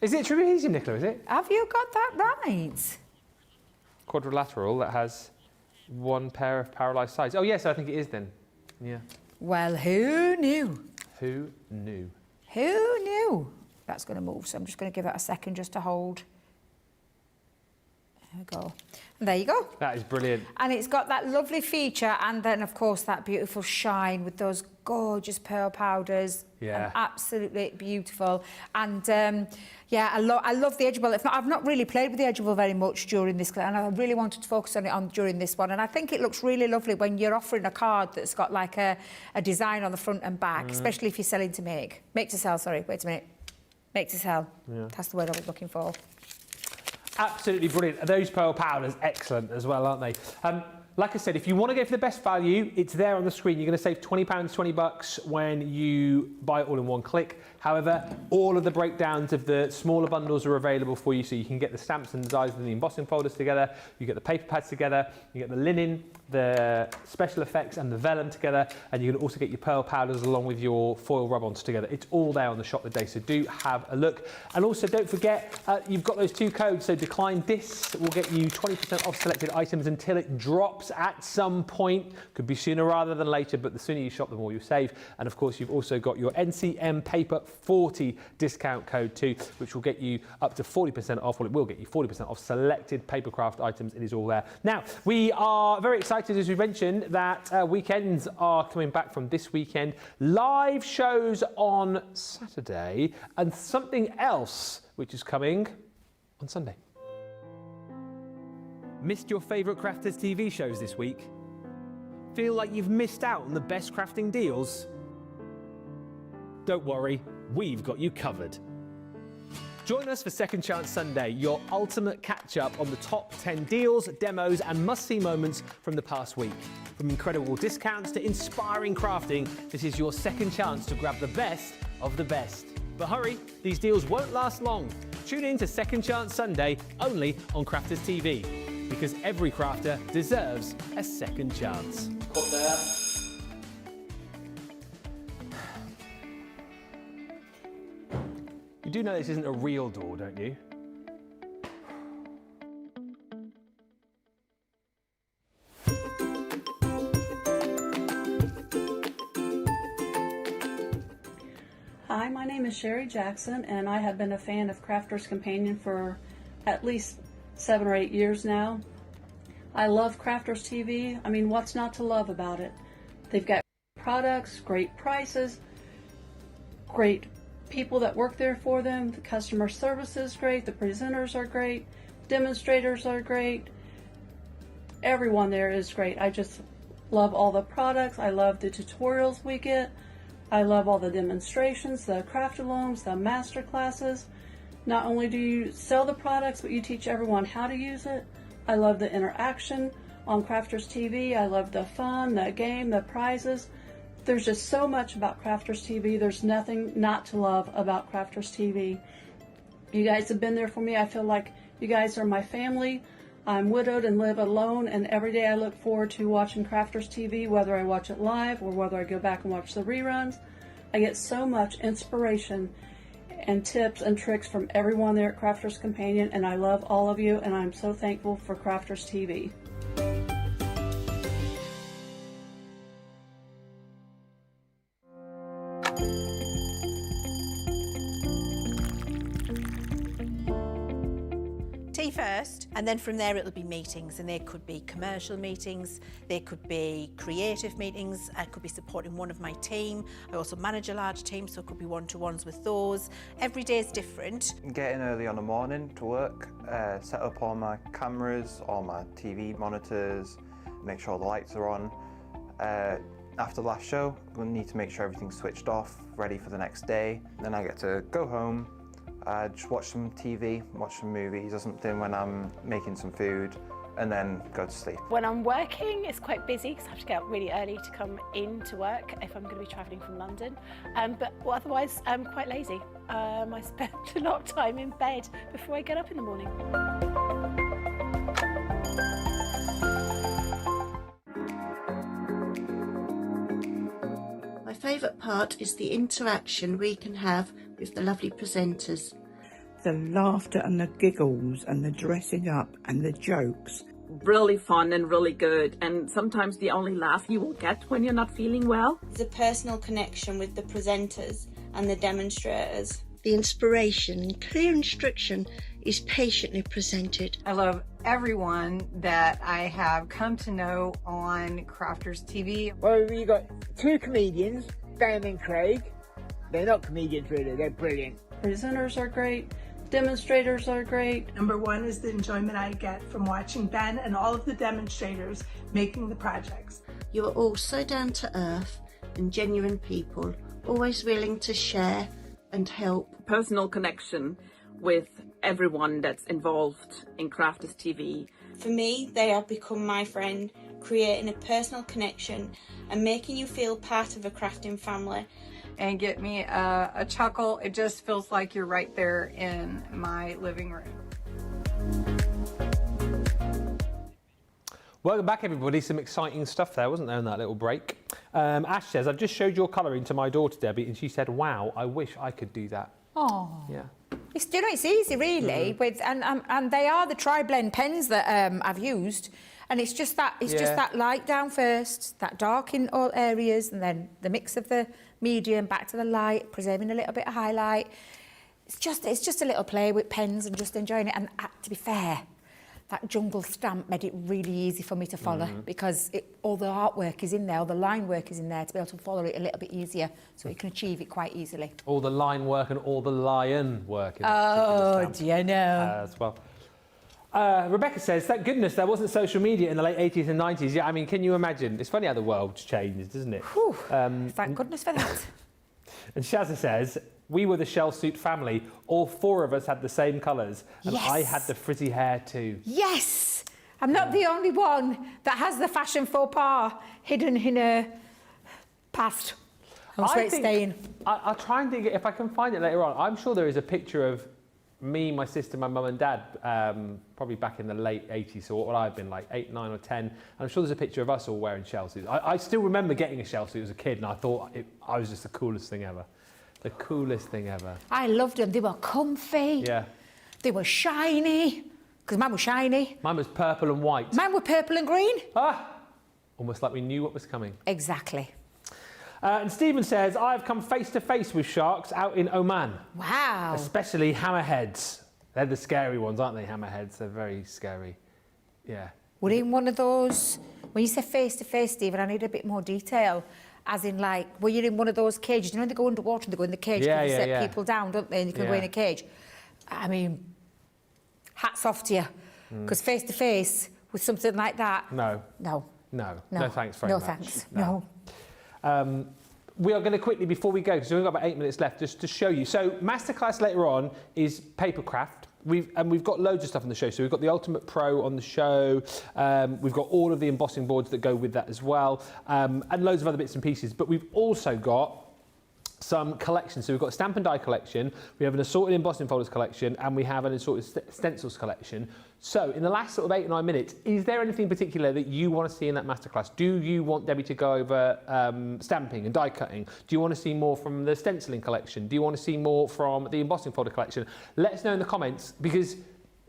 Is it trapezium, Nicola, is it? Have you got that right? Quadrilateral that has one pair of parallel sides. Oh, yes, I think it is then. Yeah. Well, who knew? Who knew? Who knew? That's going to move, so I'm just going to give it a second just to hold. There we go. And there you go. That is brilliant. And it's got that lovely feature, and then, of course, that beautiful shine with those gorgeous pearl powders. Yeah. Absolutely beautiful. And, yeah, I love the edgeable. I've not really played with the edgeable very much during this, and I really wanted to focus on it during this one. And I think it looks really lovely when you're offering a card that's got like a design on the front and back, especially if you're selling to make. Make to sell, sorry. Wait a minute. Make to sell. Yeah. That's the word I was looking for. Absolutely brilliant. Those pearl powders, excellent as well, aren't they? Like I said, if you want to go for the best value, it's there on the screen. You're going to save £20, $20 when you buy it all in one click. However, all of the breakdowns of the smaller bundles are available for you, so you can get the stamps and designs and the embossing folders together, you get the paper pads together, you get the linen, the special effects and the vellum together, and you can also get your pearl powders along with your foil rub-ons together. It's all there on the shop today, so do have a look. And also don't forget, you've got those 2 codes, so Decline This will get you 20% off selected items until it drops at some point. Could be sooner rather than later, but the sooner you shop, the more you save. And of course, you've also got your NCM Paper 40 discount code too, which will get you up to 40% off. Well, it will get you 40% off selected papercraft items. It is all there. Now, we are very excited, as we mentioned, that weekends are coming back from this weekend. Live shows on Saturday and something else which is coming on Sunday. Missed your favourite Crafters TV shows this week? Feel like you've missed out on the best crafting deals? Don't worry, we've got you covered. Join us for Second Chance Sunday, your ultimate catch-up on the top 10 deals, demos and must-see moments from the past week. From incredible discounts to inspiring crafting, this is your second chance to grab the best of the best. But hurry, these deals won't last long. Tune in to Second Chance Sunday, only on Crafters TV. Because every crafter deserves a second chance. Put that. You do know this isn't a real door, don't you? Hi, my name is Sherry Jackson, and I have been a fan of Crafter's Companion for at least 7 or 8 years now. I love Crafters TV. I mean, what's not to love about it? They've got products, great prices, great people that work there for them. The customer service is great. The presenters are great. Demonstrators are great. Everyone there is great. I just love all the products. I love the tutorials we get. I love all the demonstrations, the craft-alongs, the master classes. Not only do you sell the products, but you teach everyone how to use it. I love the interaction on Crafters TV. I love the fun, the game, the prizes. There's just so much about Crafters TV. There's nothing not to love about Crafters TV. You guys have been there for me. I feel like you guys are my family. I'm widowed and live alone, and every day I look forward to watching Crafters TV, whether I watch it live or whether I go back and watch the reruns. I get so much inspiration and tips and tricks from everyone there at Crafters Companion, and I love all of you, and I'm so thankful for Crafters TV. Tea first, and then from there it'll be meetings, and there could be commercial meetings, there could be creative meetings, I could be supporting one of my team. I also manage a large team, so it could be one-to-ones with those. Every day is different. Getting early on the morning to work, set up all my cameras, all my TV monitors, make sure all the lights are on. After the last show, we'll need to make sure everything's switched off, ready for the next day. Then I get to go home, just watch some TV, watch some movies or something when I'm making some food, and then go to sleep. When I'm working, it's quite busy because I have to get up really early to come into work if I'm going to be travelling from London. But otherwise, I'm quite lazy. I spend a lot of time in bed before I get up in the morning. My favourite part is the interaction we can have with the lovely presenters. The laughter and the giggles and the dressing up and the jokes. Really fun and really good, and sometimes the only laugh you will get when you're not feeling well. The personal connection with the presenters and the demonstrators. The inspiration and clear instruction is patiently presented. I love everyone that I have come to know on Crafters TV. Well, we got 2 comedians, Dan and Craig. They're not comedians really, they're brilliant. Presenters are great. Demonstrators are great. Number one is the enjoyment I get from watching Ben and all of the demonstrators making the projects. You are all so down to earth and genuine people, always willing to share and help. Personal connection with everyone that's involved in Crafters TV. For me, they have become my friend, creating a personal connection and making you feel part of a crafting family. and get me a chuckle. It just feels like you're right there in my living room. Welcome back, everybody. Some exciting stuff there, wasn't there, in that little break? Ash says, I've just showed your colouring to my daughter, Debbie, and she said, wow, I wish I could do that. Oh. Yeah. It's, you know, it's easy, really, with and they are the tri-blend pens that I've used, and it's just that just that light down first, that dark in all areas, and then the mix of the medium back to the light, preserving a little bit of highlight. It's just a little play with pens and just enjoying it. And to be fair, that jungle stamp made it really easy for me to follow because all the artwork is in there, all the line work is in there to be able to follow it a little bit easier, so you can achieve it quite easily. All the line work and all the lion work. In oh, do you know? As well. Rebecca says, thank goodness there wasn't social media in the late 80s and 90s. Yeah, I mean, can you imagine? It's funny how the world's changed, isn't it? Whew, thank goodness for that. And Shazza says, we were the shell suit family. All 4 of us had the same colours. And I had the frizzy hair too. Yes! I'm not the only one that has the fashion faux pas hidden in her past. I'll try and think, if I can find it later on. I'm sure there is a picture of me, my sister, my mum and dad, probably back in the late 80s, so what I've been like 8, 9 or 10. And I'm sure there's a picture of us all wearing shell suits. I still remember getting a shell suit as a kid, and I thought I was just the coolest thing ever. The coolest thing ever. I loved them. They were comfy. Yeah. They were shiny, because mine was shiny. Mine was purple and white. Mine were purple and green. Ah! Almost like we knew what was coming. Exactly. And Stephen says, I've come face to face with sharks out in Oman. Wow. Especially hammerheads. They're the scary ones, aren't they, hammerheads? They're very scary. Yeah. We're in one of those, when you say face to face, Stephen, I need a bit more detail. As in, like, were you in one of those cages? You know, when they go underwater and they go in the cage, they set people down, don't they? And you can go in a cage. I mean, hats off to you. Because face to face with something like that. No. No. No. No thanks very much. No thanks. No. We are going to quickly, before we go, because we've got about 8 minutes left, just to show you. So Masterclass later on is paper craft. We've got loads of stuff on the show. So we've got the Ultimate Pro on the show. We've got all of the embossing boards that go with that as well, and loads of other bits and pieces. But we've also got some collections. So we've got a stamp and die collection, we have an assorted embossing folders collection, and we have an assorted stencils collection. So in the last sort of 8 or 9 minutes, is there anything in particular that you want to see in that masterclass? Do you want Debbie to go over stamping and die cutting? Do you want to see more from the stenciling collection? Do you want to see more from the embossing folder collection? Let us know in the comments, because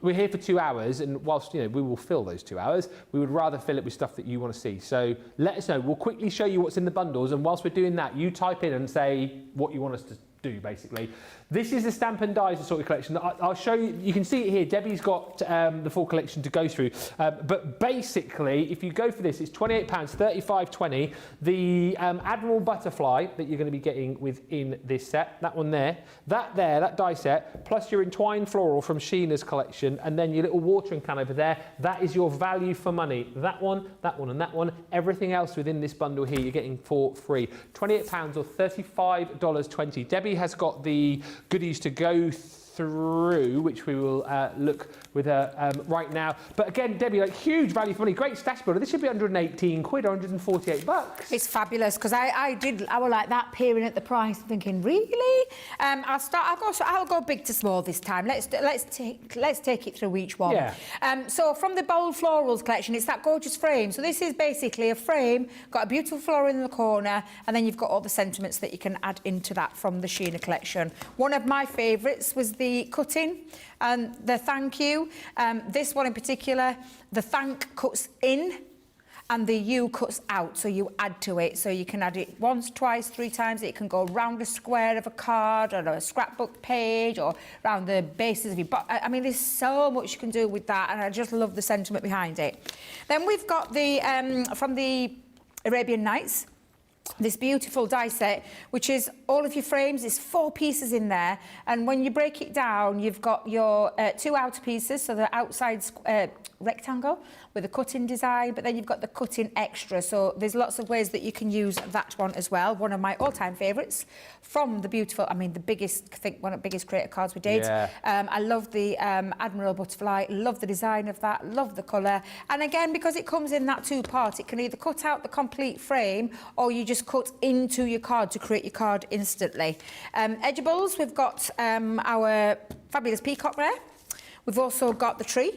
we're here for 2 hours, and whilst we will fill those 2 hours, we would rather fill it with stuff that you want to see. So let us know. We'll quickly show you what's in the bundles, and whilst we're doing that, you type in and say what you want us to do, basically. This is the Stamp and Dies assorted collection. I'll show you. You can see it here. Debbie's got the full collection to go through. But basically, if you go for this, it's £28, $35.20. The Admiral Butterfly that you're going to be getting within this set, that one there, that die set, plus your entwined floral from Sheena's collection, and then your little watering can over there. That is your value for money. That one, and that one. Everything else within this bundle here, you're getting for free. £28 or $35.20. Debbie has got the goodies to go through, which we will look with her right now. But again, Debbie, like, huge value for money, great stash builder. This should be 118 quid, 148 bucks. It's fabulous, because I was like that, peering at the price, thinking, really? I'll go big to small this time. Let's take it through each one. Yeah. So from the Bold Florals collection, it's that gorgeous frame. So this is basically a frame, got a beautiful floral in the corner, and then you've got all the sentiments that you can add into that from the Sheena collection. One of my favourites was the cutting and the thank you. This one in particular, the thank cuts in and the you cuts out, so you add to it. So you can add it once, twice, 3 times. It can go round a square of a card or a scrapbook page or round the bases of your box. I mean, there's so much you can do with that, and I just love the sentiment behind it. Then we've got the from the Arabian Nights, this beautiful die set, which is all of your frames. There's 4 pieces in there, and when you break it down, you've got your 2 outer pieces, so the outside rectangle with a cutting design, but then you've got the cutting extra. So there's lots of ways that you can use that one as well. One of my all-time favourites from the beautiful, I mean, the biggest, I think one of the biggest creator cards we did. Yeah. I love the Admiral Butterfly, love the design of that, love the colour. And again, because it comes in that 2-part, it can either cut out the complete frame, or you just just cut into your card to create your card instantly. Edibles, we've got our fabulous peacock there. We've also got the tree.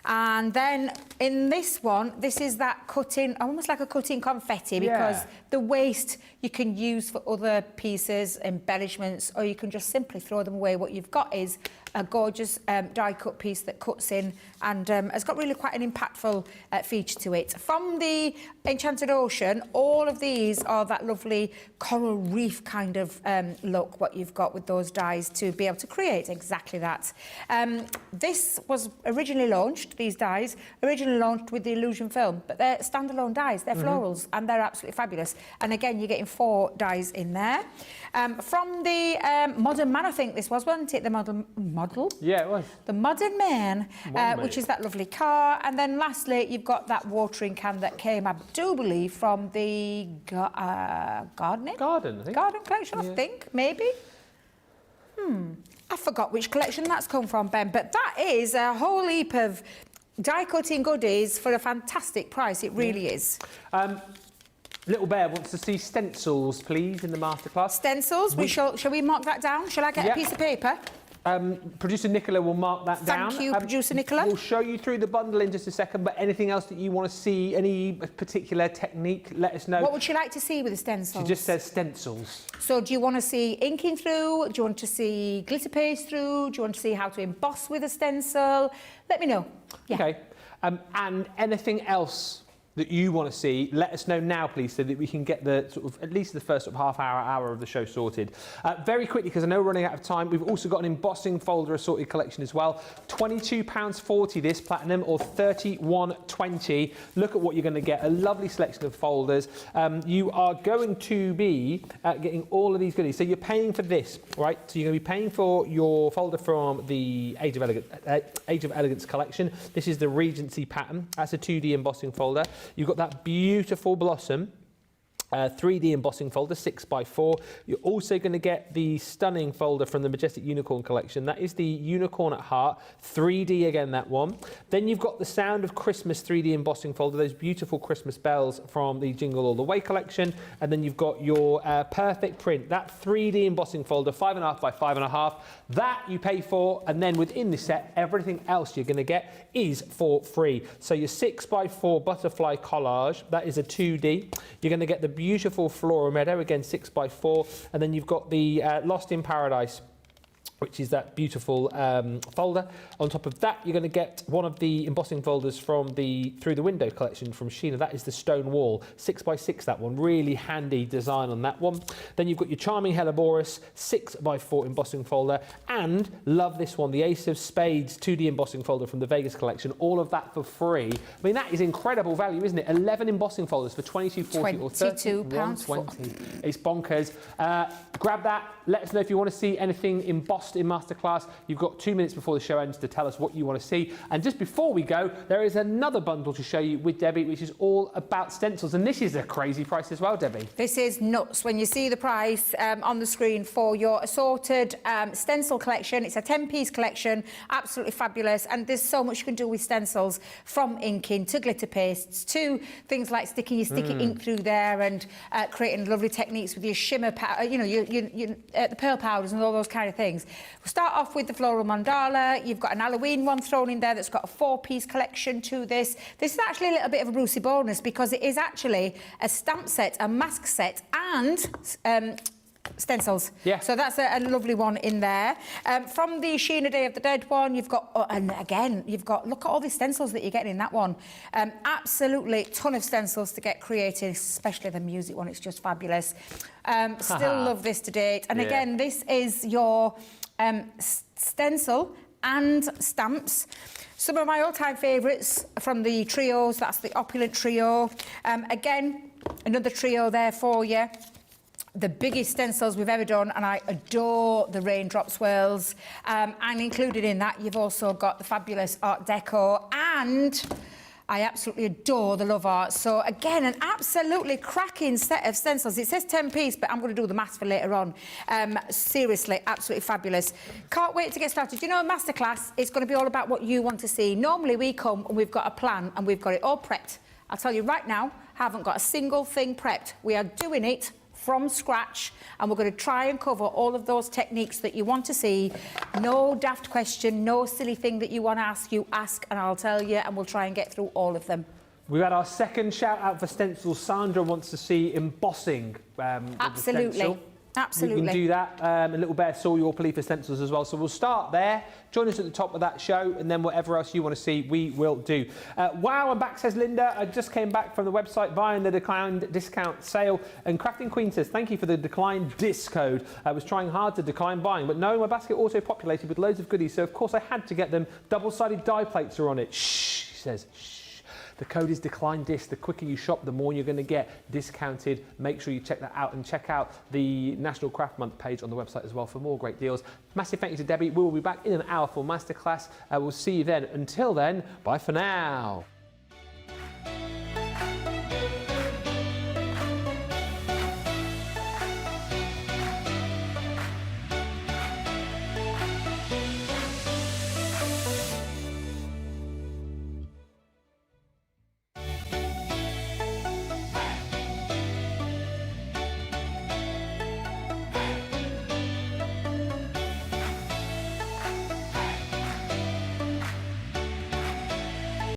And then in this one, this is that cutting, almost like a cutting confetti, because the waste you can use for other pieces, embellishments, or you can just simply throw them away. What you've got is a gorgeous die cut piece that cuts in and has got really quite an impactful feature to it. From the Enchanted Ocean, all of these are that lovely coral reef kind of look, what you've got with those dies to be able to create exactly that. This was originally launched, these dies, originally launched with the Illusion film, but they're standalone dies, they're florals, and they're absolutely fabulous. And again, you're getting 4 dies in there. From the Modern Man, I think this was, wasn't it? The model? Yeah, it was. The Modern Man, which is that lovely car. And then lastly, you've got that watering can that came, I do believe, from the Garden, I think. Garden collection, I think, maybe. I forgot which collection that's come from, Ben, but that is a whole heap of die-cutting goodies for a fantastic price. It really is. Little Bear wants to see stencils, please, in the masterclass. Stencils? Shall we mark that down? Shall I get a piece of paper? Producer Nicola will mark that down. Thank you, Producer Nicola. We'll show you through the bundle in just a second, but anything else that you want to see, any particular technique, let us know. What would you like to see with the stencils? She just says stencils. So do you want to see inking through? Do you want to see glitter paste through? Do you want to see how to emboss with a stencil? Let me know. Yeah. Okay. And anything else that you want to see, let us know now, please, so that we can get the sort of at least the first sort of hour of the show sorted. Very quickly, because I know we're running out of time, we've also got an embossing folder assorted collection as well. £22.40 this platinum, or £31.20. Look at what you're going to get. A lovely selection of folders. You are going to be getting all of these goodies. So you're paying for this, right? So you're going to be paying for your folder from the Age of Elegance collection. This is the Regency pattern. That's a 2D embossing folder. You've got that beautiful blossom, 3D embossing folder, 6x4. You're also going to get the stunning folder from the Majestic Unicorn collection. That is the Unicorn at Heart, 3D again, that one. Then you've got the Sound of Christmas 3D embossing folder, those beautiful Christmas bells from the Jingle All the Way collection. And then you've got your Perfect Print, that 3D embossing folder, 5.5 by 5.5. That you pay for, and then within the set, everything else you're going to get is for free. So your 6x4 butterfly collage, that is a 2D. You're going to get the beautiful Flora Meadow, again 6x4, and then you've got the Lost in Paradise, which is that beautiful folder. On top of that, you're going to get one of the embossing folders from the Through the Window collection from Sheena. That is the Stone Wall, 6x6, that one. Really handy design on that one. Then you've got your charming Helleborus 6x4 embossing folder, and love this one, the Ace of Spades 2D embossing folder from the Vegas collection. All of that for free. I mean, that is incredible value, isn't it? 11 embossing folders for £22.40 or £31.20. It's bonkers. Grab that. Let us know if you want to see anything embossed in Masterclass. You've got 2 minutes before the show ends to tell us what you want to see. And just before we go, there is another bundle to show you with Debbie, which is all about stencils. And this is a crazy price as well, Debbie. This is nuts. When you see the price on the screen for your assorted stencil collection, it's a 10-piece collection, absolutely fabulous. And there's so much you can do with stencils, from inking to glitter pastes to things like sticking your sticky ink through there and creating lovely techniques with your shimmer, the pearl powders and all those kind of things. We'll start off with the floral mandala. You've got an Halloween one thrown in there that's got a 4-piece collection to this. This is actually a little bit of a Brucey bonus because it is actually a stamp set, a mask set, and stencils. Yeah. So that's a lovely one in there. From the Sheena Day of the Dead one, you've got, and again, you've got, look at all the stencils that you're getting in that one. Absolutely ton of stencils to get creative, especially the music one. It's just fabulous. Still love this to date. And again, this is your stencil and stamps. Some of my all-time favourites from the trios, that's the Opulent Trio. Again, another trio there for you. The biggest stencils we've ever done, and I adore the Raindrop Swirls. And included in that, you've also got the fabulous Art Deco, and I absolutely adore the Love Art. So again, an absolutely cracking set of stencils. It says 10-piece, but I'm going to do the maths for later on. Seriously, absolutely fabulous. Can't wait to get started. You know, Masterclass is going to be all about what you want to see. Normally, we come and we've got a plan and we've got it all prepped I'll tell you right now, haven't got a single thing prepped. We are doing it from scratch, and we're going to try and cover all of those techniques that you want to see. No daft question, no silly thing that you want to ask, you ask and I'll tell you, and we'll try and get through all of them. We've had our second shout out for stencils. Sandra wants to see embossing. Absolutely. With the stencil. Absolutely. We can do that. A Little Bear saw your plea for stencils as well. So we'll start there. Join us at the top of that show, and then whatever else you want to see, we will do. Wow, I'm back, says Linda. I just came back from the website buying the declined discount sale. And Crafting Queen says, thank you for the declined disc code. I was trying hard to decline buying, but no, my basket auto-populated with loads of goodies. So, of course, I had to get them. Double-sided die plates are on it. Shh, she says, shh. The code is decline disc. The quicker you shop, the more you're going to get discounted. Make sure you check that out, and check out the National Craft Month page on the website as well for more great deals. Massive thank you to Debbie. We will be back in an hour for Masterclass. We'll see you then. Until then, bye for now.